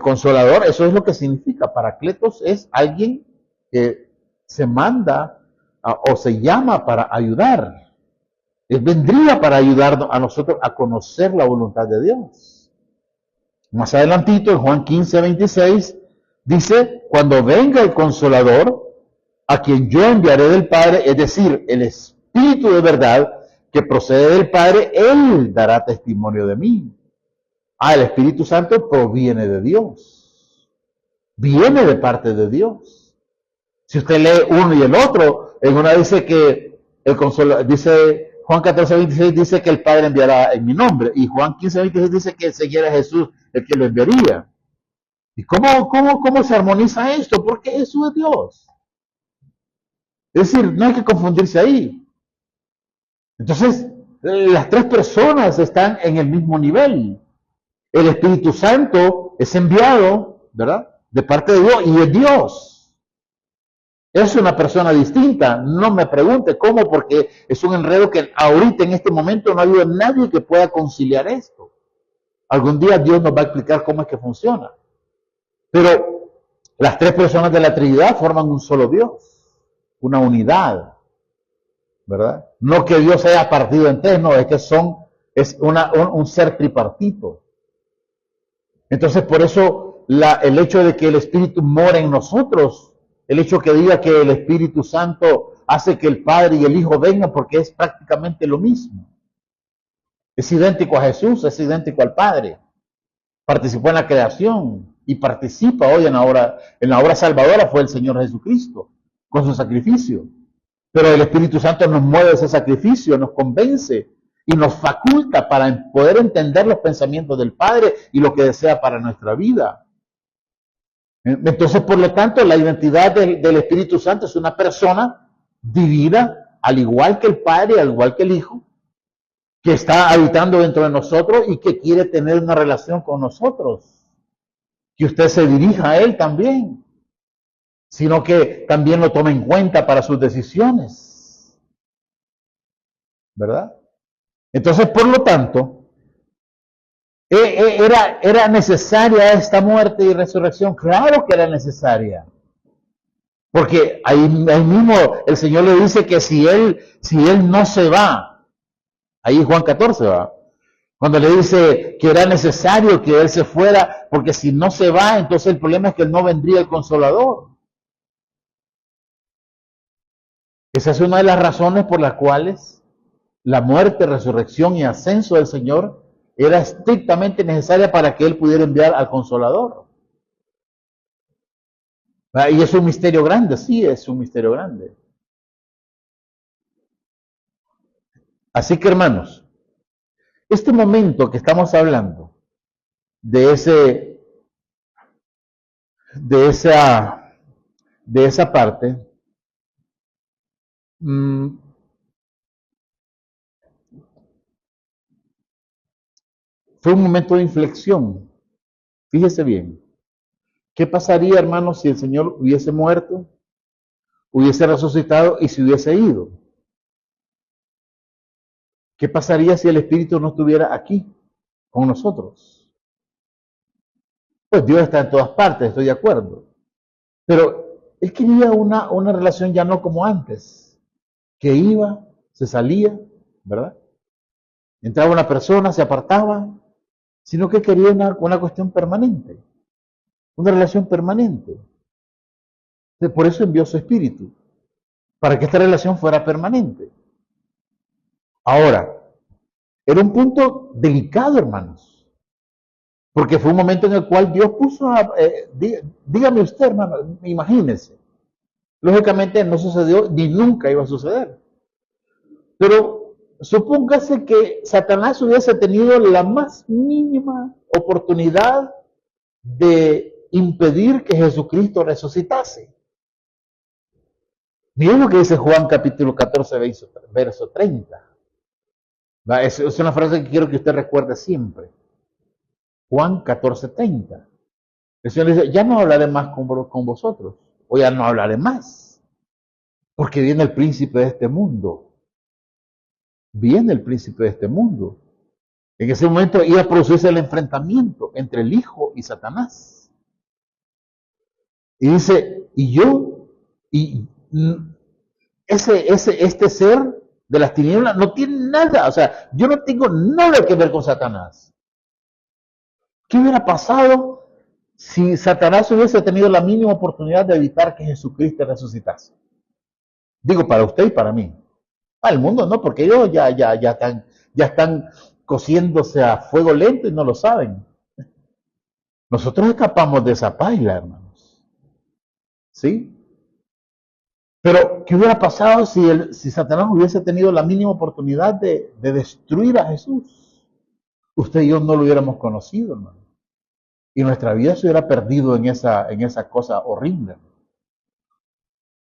Consolador. Eso es lo que significa. Paracletos es alguien que se manda o se llama para ayudar. Él vendría para ayudarnos a nosotros a conocer la voluntad de Dios. Más adelantito, en Juan 15:26, dice, cuando venga el Consolador, a quien yo enviaré del Padre, es decir, el Espíritu de verdad que procede del Padre, Él dará testimonio de mí. El Espíritu Santo proviene de Dios. Viene de parte de Dios. Si usted lee uno y el otro, en una dice que el Consolador, dice Juan 14:26 dice que el Padre enviará en mi nombre, y Juan 15:26 dice que seguirá Jesús el que lo enviaría. ¿Y cómo se armoniza esto? Porque Jesús es Dios. Es decir, no hay que confundirse ahí. Entonces, las tres personas están en el mismo nivel. El Espíritu Santo es enviado, ¿verdad? De parte de Dios, y es Dios. Es una persona distinta. No me pregunte cómo, porque es un enredo que ahorita en este momento no hay nadie que pueda conciliar esto. Algún día Dios nos va a explicar cómo es que funciona. Pero Las tres personas de la Trinidad forman un solo Dios, una unidad, ¿verdad? No que Dios haya partido en tres, no, es que es un ser tripartito. Entonces, por eso el hecho de que el Espíritu mora en nosotros, el hecho que diga que el Espíritu Santo hace que el Padre y el Hijo vengan, porque es prácticamente lo mismo. Es idéntico a Jesús, es idéntico al Padre. Participó en la creación y participa hoy en la obra salvadora, fue el Señor Jesucristo, con su sacrificio. Pero el Espíritu Santo nos mueve ese sacrificio, nos convence y nos faculta para poder entender los pensamientos del Padre y lo que desea para nuestra vida. Entonces, por lo tanto, la identidad del Espíritu Santo es una persona divina, al igual que el Padre, al igual que el Hijo, que está habitando dentro de nosotros y que quiere tener una relación con nosotros. Que usted se dirija a Él también, sino que también lo tome en cuenta para sus decisiones. ¿Verdad? Entonces, por lo tanto, ¿era necesaria esta muerte y resurrección? Claro que era necesaria. Porque ahí mismo el Señor le dice que si él no se va, ahí Juan 14 va, cuando le dice que era necesario que Él se fuera, porque si no se va, entonces el problema es que no vendría el Consolador. Esa es una de las razones por las cuales la muerte, resurrección y ascenso del Señor era estrictamente necesaria para que Él pudiera enviar al Consolador. Y es un misterio grande, sí, es un misterio grande. Así que, hermanos, este momento que estamos hablando de esa parte, fue un momento de inflexión. Fíjese bien. ¿Qué pasaría, hermanos, si el Señor hubiese muerto, hubiese resucitado y se hubiese ido? ¿Qué pasaría si el Espíritu no estuviera aquí con nosotros? Pues Dios está en todas partes, estoy de acuerdo. Pero Él quería una relación ya no como antes, que iba, se salía, ¿verdad? Entraba una persona, se apartaba, sino que quería una cuestión permanente, una relación permanente. Por eso envió su Espíritu, para que esta relación fuera permanente. Ahora, era un punto delicado, hermanos, porque fue un momento en el cual Dios puso dígame usted, hermano, imagínese. Lógicamente no sucedió ni nunca iba a suceder. Pero supóngase que Satanás hubiese tenido la más mínima oportunidad de impedir que Jesucristo resucitase. Miren lo que dice Juan capítulo 14, verso 30. Es una frase que quiero que usted recuerde siempre. Juan 14, 30. El Señor dice, ya no hablaré más con vosotros, o ya no hablaré más, porque viene el príncipe de este mundo. Viene el príncipe de este mundo. En ese momento iba a producirse el enfrentamiento entre el Hijo y Satanás. Y dice, este ser de las tinieblas no tiene nada, o sea, yo no tengo nada que ver con Satanás. ¿Qué hubiera pasado si Satanás hubiese tenido la mínima oportunidad de evitar que Jesucristo resucitase? Digo, para usted y para mí. Para el mundo no, porque ellos ya están cociéndose a fuego lento y no lo saben. Nosotros escapamos de esa paila, hermanos. ¿Sí? Pero, ¿qué hubiera pasado si Satanás hubiese tenido la mínima oportunidad de destruir a Jesús? Usted y yo no lo hubiéramos conocido, hermano. Y nuestra vida se hubiera perdido en esa cosa horrible.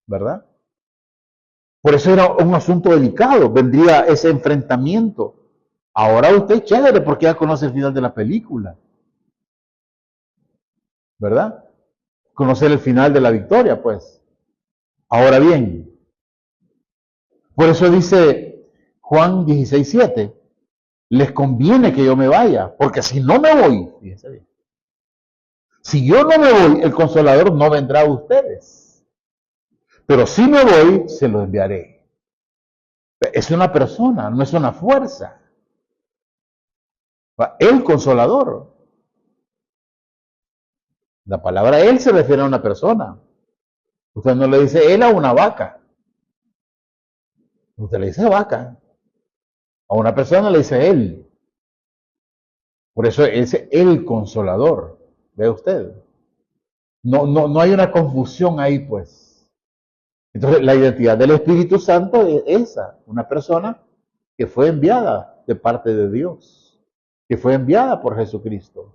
¿Verdad? Por eso era un asunto delicado. Vendría ese enfrentamiento. Ahora usted chévere porque ya conoce el final de la película. ¿Verdad? Conocer el final de la victoria, pues. Ahora bien, por eso dice Juan 16:7, les conviene que yo me vaya, porque si no me voy, fíjense bien, Si yo no me voy, el Consolador no vendrá a ustedes. Pero si me voy, se lo enviaré. Es una persona, no es una fuerza. El Consolador. La palabra él se refiere a una persona. Usted no le dice él a una vaca. Usted le dice vaca. A una persona le dice él. Por eso es el Consolador. ¿Ve usted? No hay una confusión ahí, pues. Entonces, la identidad del Espíritu Santo es esa, una persona que fue enviada de parte de Dios, que fue enviada por Jesucristo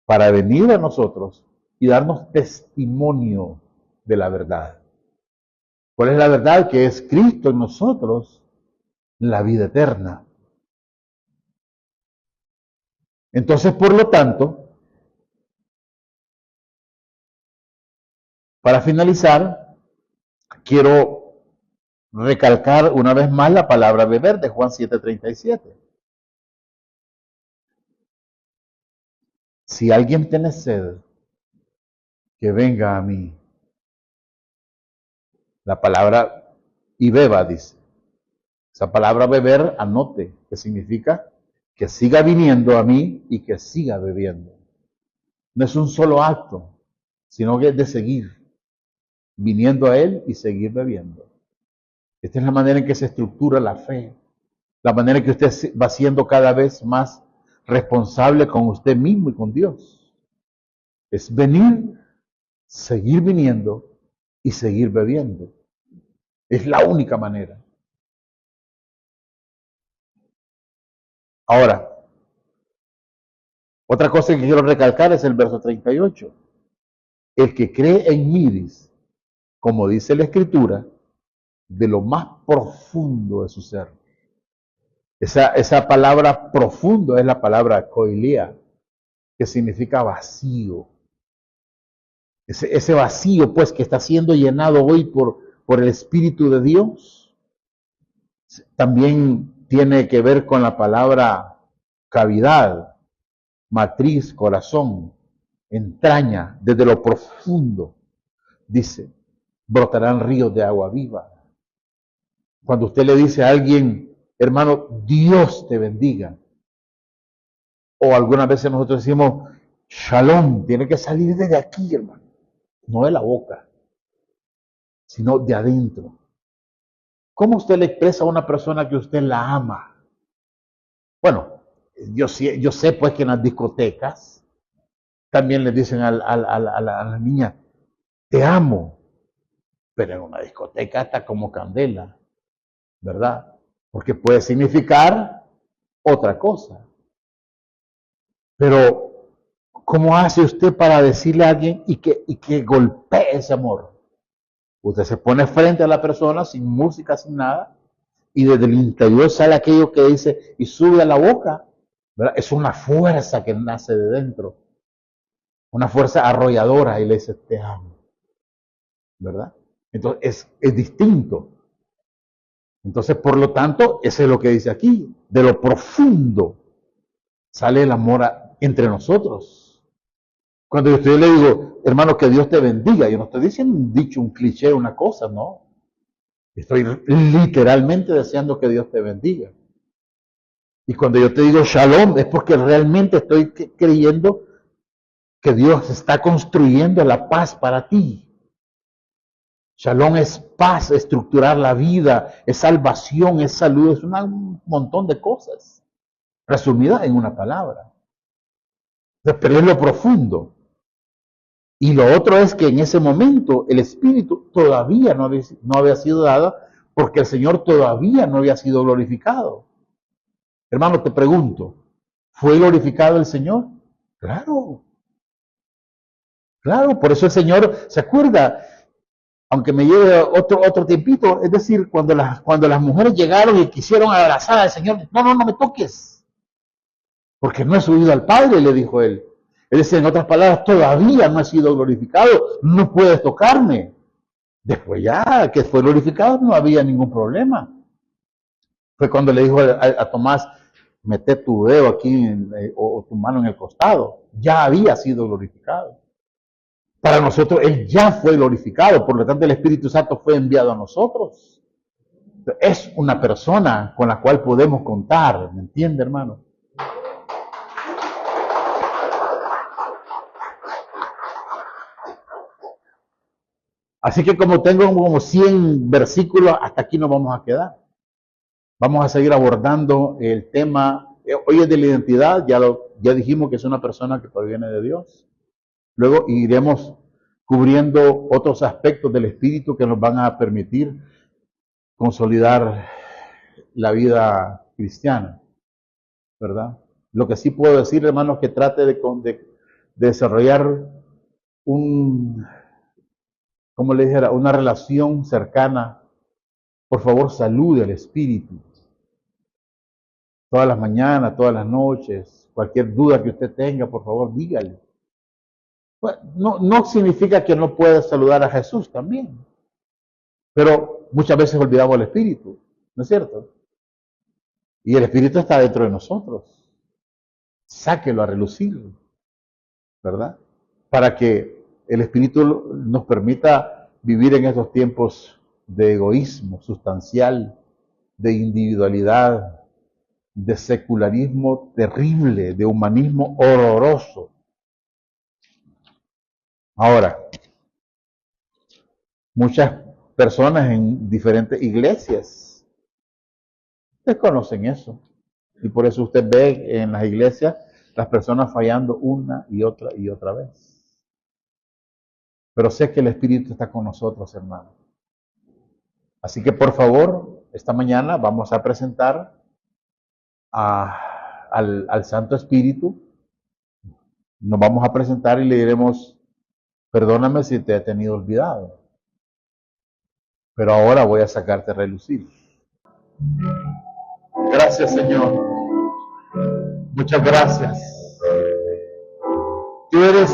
para venir a nosotros y darnos testimonio de la verdad. ¿Cuál es la verdad? Que es Cristo en nosotros, la vida eterna. Entonces, por lo tanto, para finalizar, quiero recalcar una vez más la palabra beber de Juan 7:37. Si alguien tiene sed, que venga a mí. La palabra y beba, dice. Esa palabra beber, anote, que significa que siga viniendo a mí y que siga bebiendo. No es un solo acto, sino que es de seguir viniendo a Él y seguir bebiendo. Esta es la manera en que se estructura la fe, la manera en que usted va siendo cada vez más responsable con usted mismo y con Dios. Es venir, seguir viniendo y seguir bebiendo. Es la única manera. Ahora, otra cosa que quiero recalcar es el verso 38. El que cree en mí, dice, como dice la Escritura, de lo más profundo de su ser. Esa palabra profundo es la palabra koilia, que significa vacío. Ese vacío, pues, que está siendo llenado hoy por el Espíritu de Dios, también tiene que ver con la palabra cavidad, matriz, corazón, entraña, desde lo profundo, dice, brotarán ríos de agua viva. Cuando usted le dice a alguien, hermano, Dios te bendiga, o algunas veces nosotros decimos, shalom, tiene que salir desde aquí, hermano, no de la boca, sino de adentro. ¿Cómo usted le expresa a una persona que usted la ama? Bueno, yo sé pues que en las discotecas también le dicen a la niña, te amo, pero en una discoteca está como candela, ¿verdad? Porque puede significar otra cosa. Pero, ¿cómo hace usted para decirle a alguien y que golpee ese amor? Usted se pone frente a la persona sin música, sin nada, y desde el interior sale aquello que dice y sube a la boca, ¿verdad? Es una fuerza que nace de dentro, una fuerza arrolladora, y le dice, te amo, ¿verdad? Entonces es distinto. Entonces, por lo tanto, eso es lo que dice aquí, de lo profundo sale el amor entre nosotros. Cuando yo le digo, hermano, que Dios te bendiga, yo no estoy diciendo un dicho, un cliché, una cosa, no. Estoy literalmente deseando que Dios te bendiga. Y cuando yo te digo shalom, es porque realmente estoy creyendo que Dios está construyendo la paz para ti. Shalom es paz, estructurar la vida, es salvación, es salud, es un montón de cosas resumidas en una palabra. Pero es lo profundo. Y lo otro es que en ese momento el Espíritu todavía no había sido dado porque el Señor todavía no había sido glorificado. Hermano, te pregunto, ¿fue glorificado el Señor? Claro, claro, por eso el Señor se acuerda, aunque me lleve otro tiempito, es decir, cuando las mujeres llegaron y quisieron abrazar al Señor, no me toques, porque no he subido al Padre, le dijo él. Es decir, en otras palabras, todavía no he sido glorificado, no puedes tocarme. Después ya que fue glorificado no había ningún problema. Fue cuando le dijo a Tomás, mete tu dedo aquí o tu mano en el costado. Ya había sido glorificado. Para nosotros Él ya fue glorificado, por lo tanto el Espíritu Santo fue enviado a nosotros. Es una persona con la cual podemos contar, ¿me entiende, hermano? Así que como tengo como 100 versículos, hasta aquí nos vamos a quedar. Vamos a seguir abordando el tema. Hoy es de la identidad, ya dijimos que es una persona que proviene de Dios. Luego iremos cubriendo otros aspectos del espíritu que nos van a permitir consolidar la vida cristiana, ¿verdad? Lo que sí puedo decir, hermanos, que trate de desarrollar como le dijera, una relación cercana. Por favor, salude al espíritu. Todas las mañanas, todas las noches, cualquier duda que usted tenga, por favor, dígale. No significa que no pueda saludar a Jesús también, pero muchas veces olvidamos el Espíritu, ¿no es cierto? Y el Espíritu está dentro de nosotros. Sáquelo a relucir, ¿verdad? Para que el Espíritu nos permita vivir en estos tiempos de egoísmo sustancial, de individualidad, de secularismo terrible, de humanismo horroroso. Ahora, muchas personas en diferentes iglesias desconocen eso. Y por eso usted ve en las iglesias las personas fallando una y otra vez. Pero sé que el Espíritu está con nosotros, hermano. Así que por favor, esta mañana vamos a presentar al Santo Espíritu. Nos vamos a presentar y le diremos: perdóname si te he tenido olvidado, pero ahora voy a sacarte a relucir. Gracias, Señor. Muchas gracias. Tú eres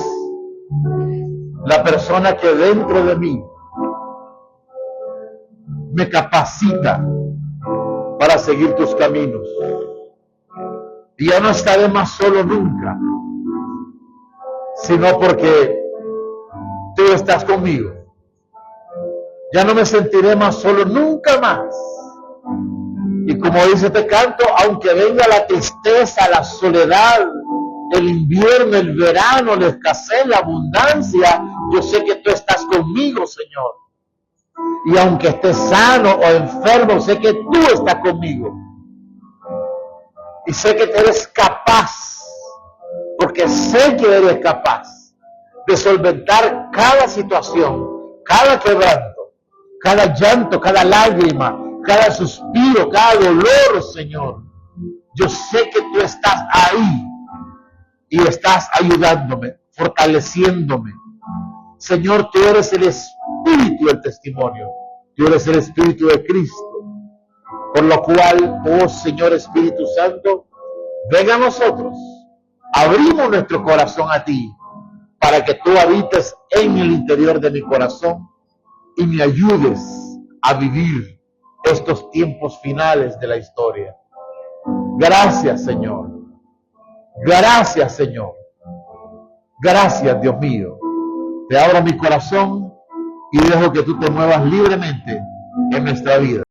la persona que dentro de mí me capacita para seguir tus caminos. Y ya no estaré más solo nunca, sino porque tú estás conmigo. Ya no me sentiré más solo nunca más. Y como dice este canto, aunque venga la tristeza, la soledad, el invierno, el verano, la escasez, la abundancia, yo sé que tú estás conmigo, Señor. Y aunque esté sano o enfermo, sé que tú estás conmigo. Y sé que eres capaz, porque sé que eres capaz de solventar cada situación, cada quebranto, cada llanto, cada lágrima, cada suspiro, cada dolor, Señor. Yo sé que tú estás ahí y estás ayudándome, fortaleciéndome. Señor, tú eres el espíritu del testimonio. Tú eres el Espíritu de Cristo. Por lo cual, oh Señor Espíritu Santo, venga a nosotros. Abrimos nuestro corazón a ti para que tú habites en el interior de mi corazón y me ayudes a vivir estos tiempos finales de la historia. Gracias, Señor. Gracias, Señor. Gracias, Dios mío. Te abro mi corazón y dejo que tú te muevas libremente en nuestra vida.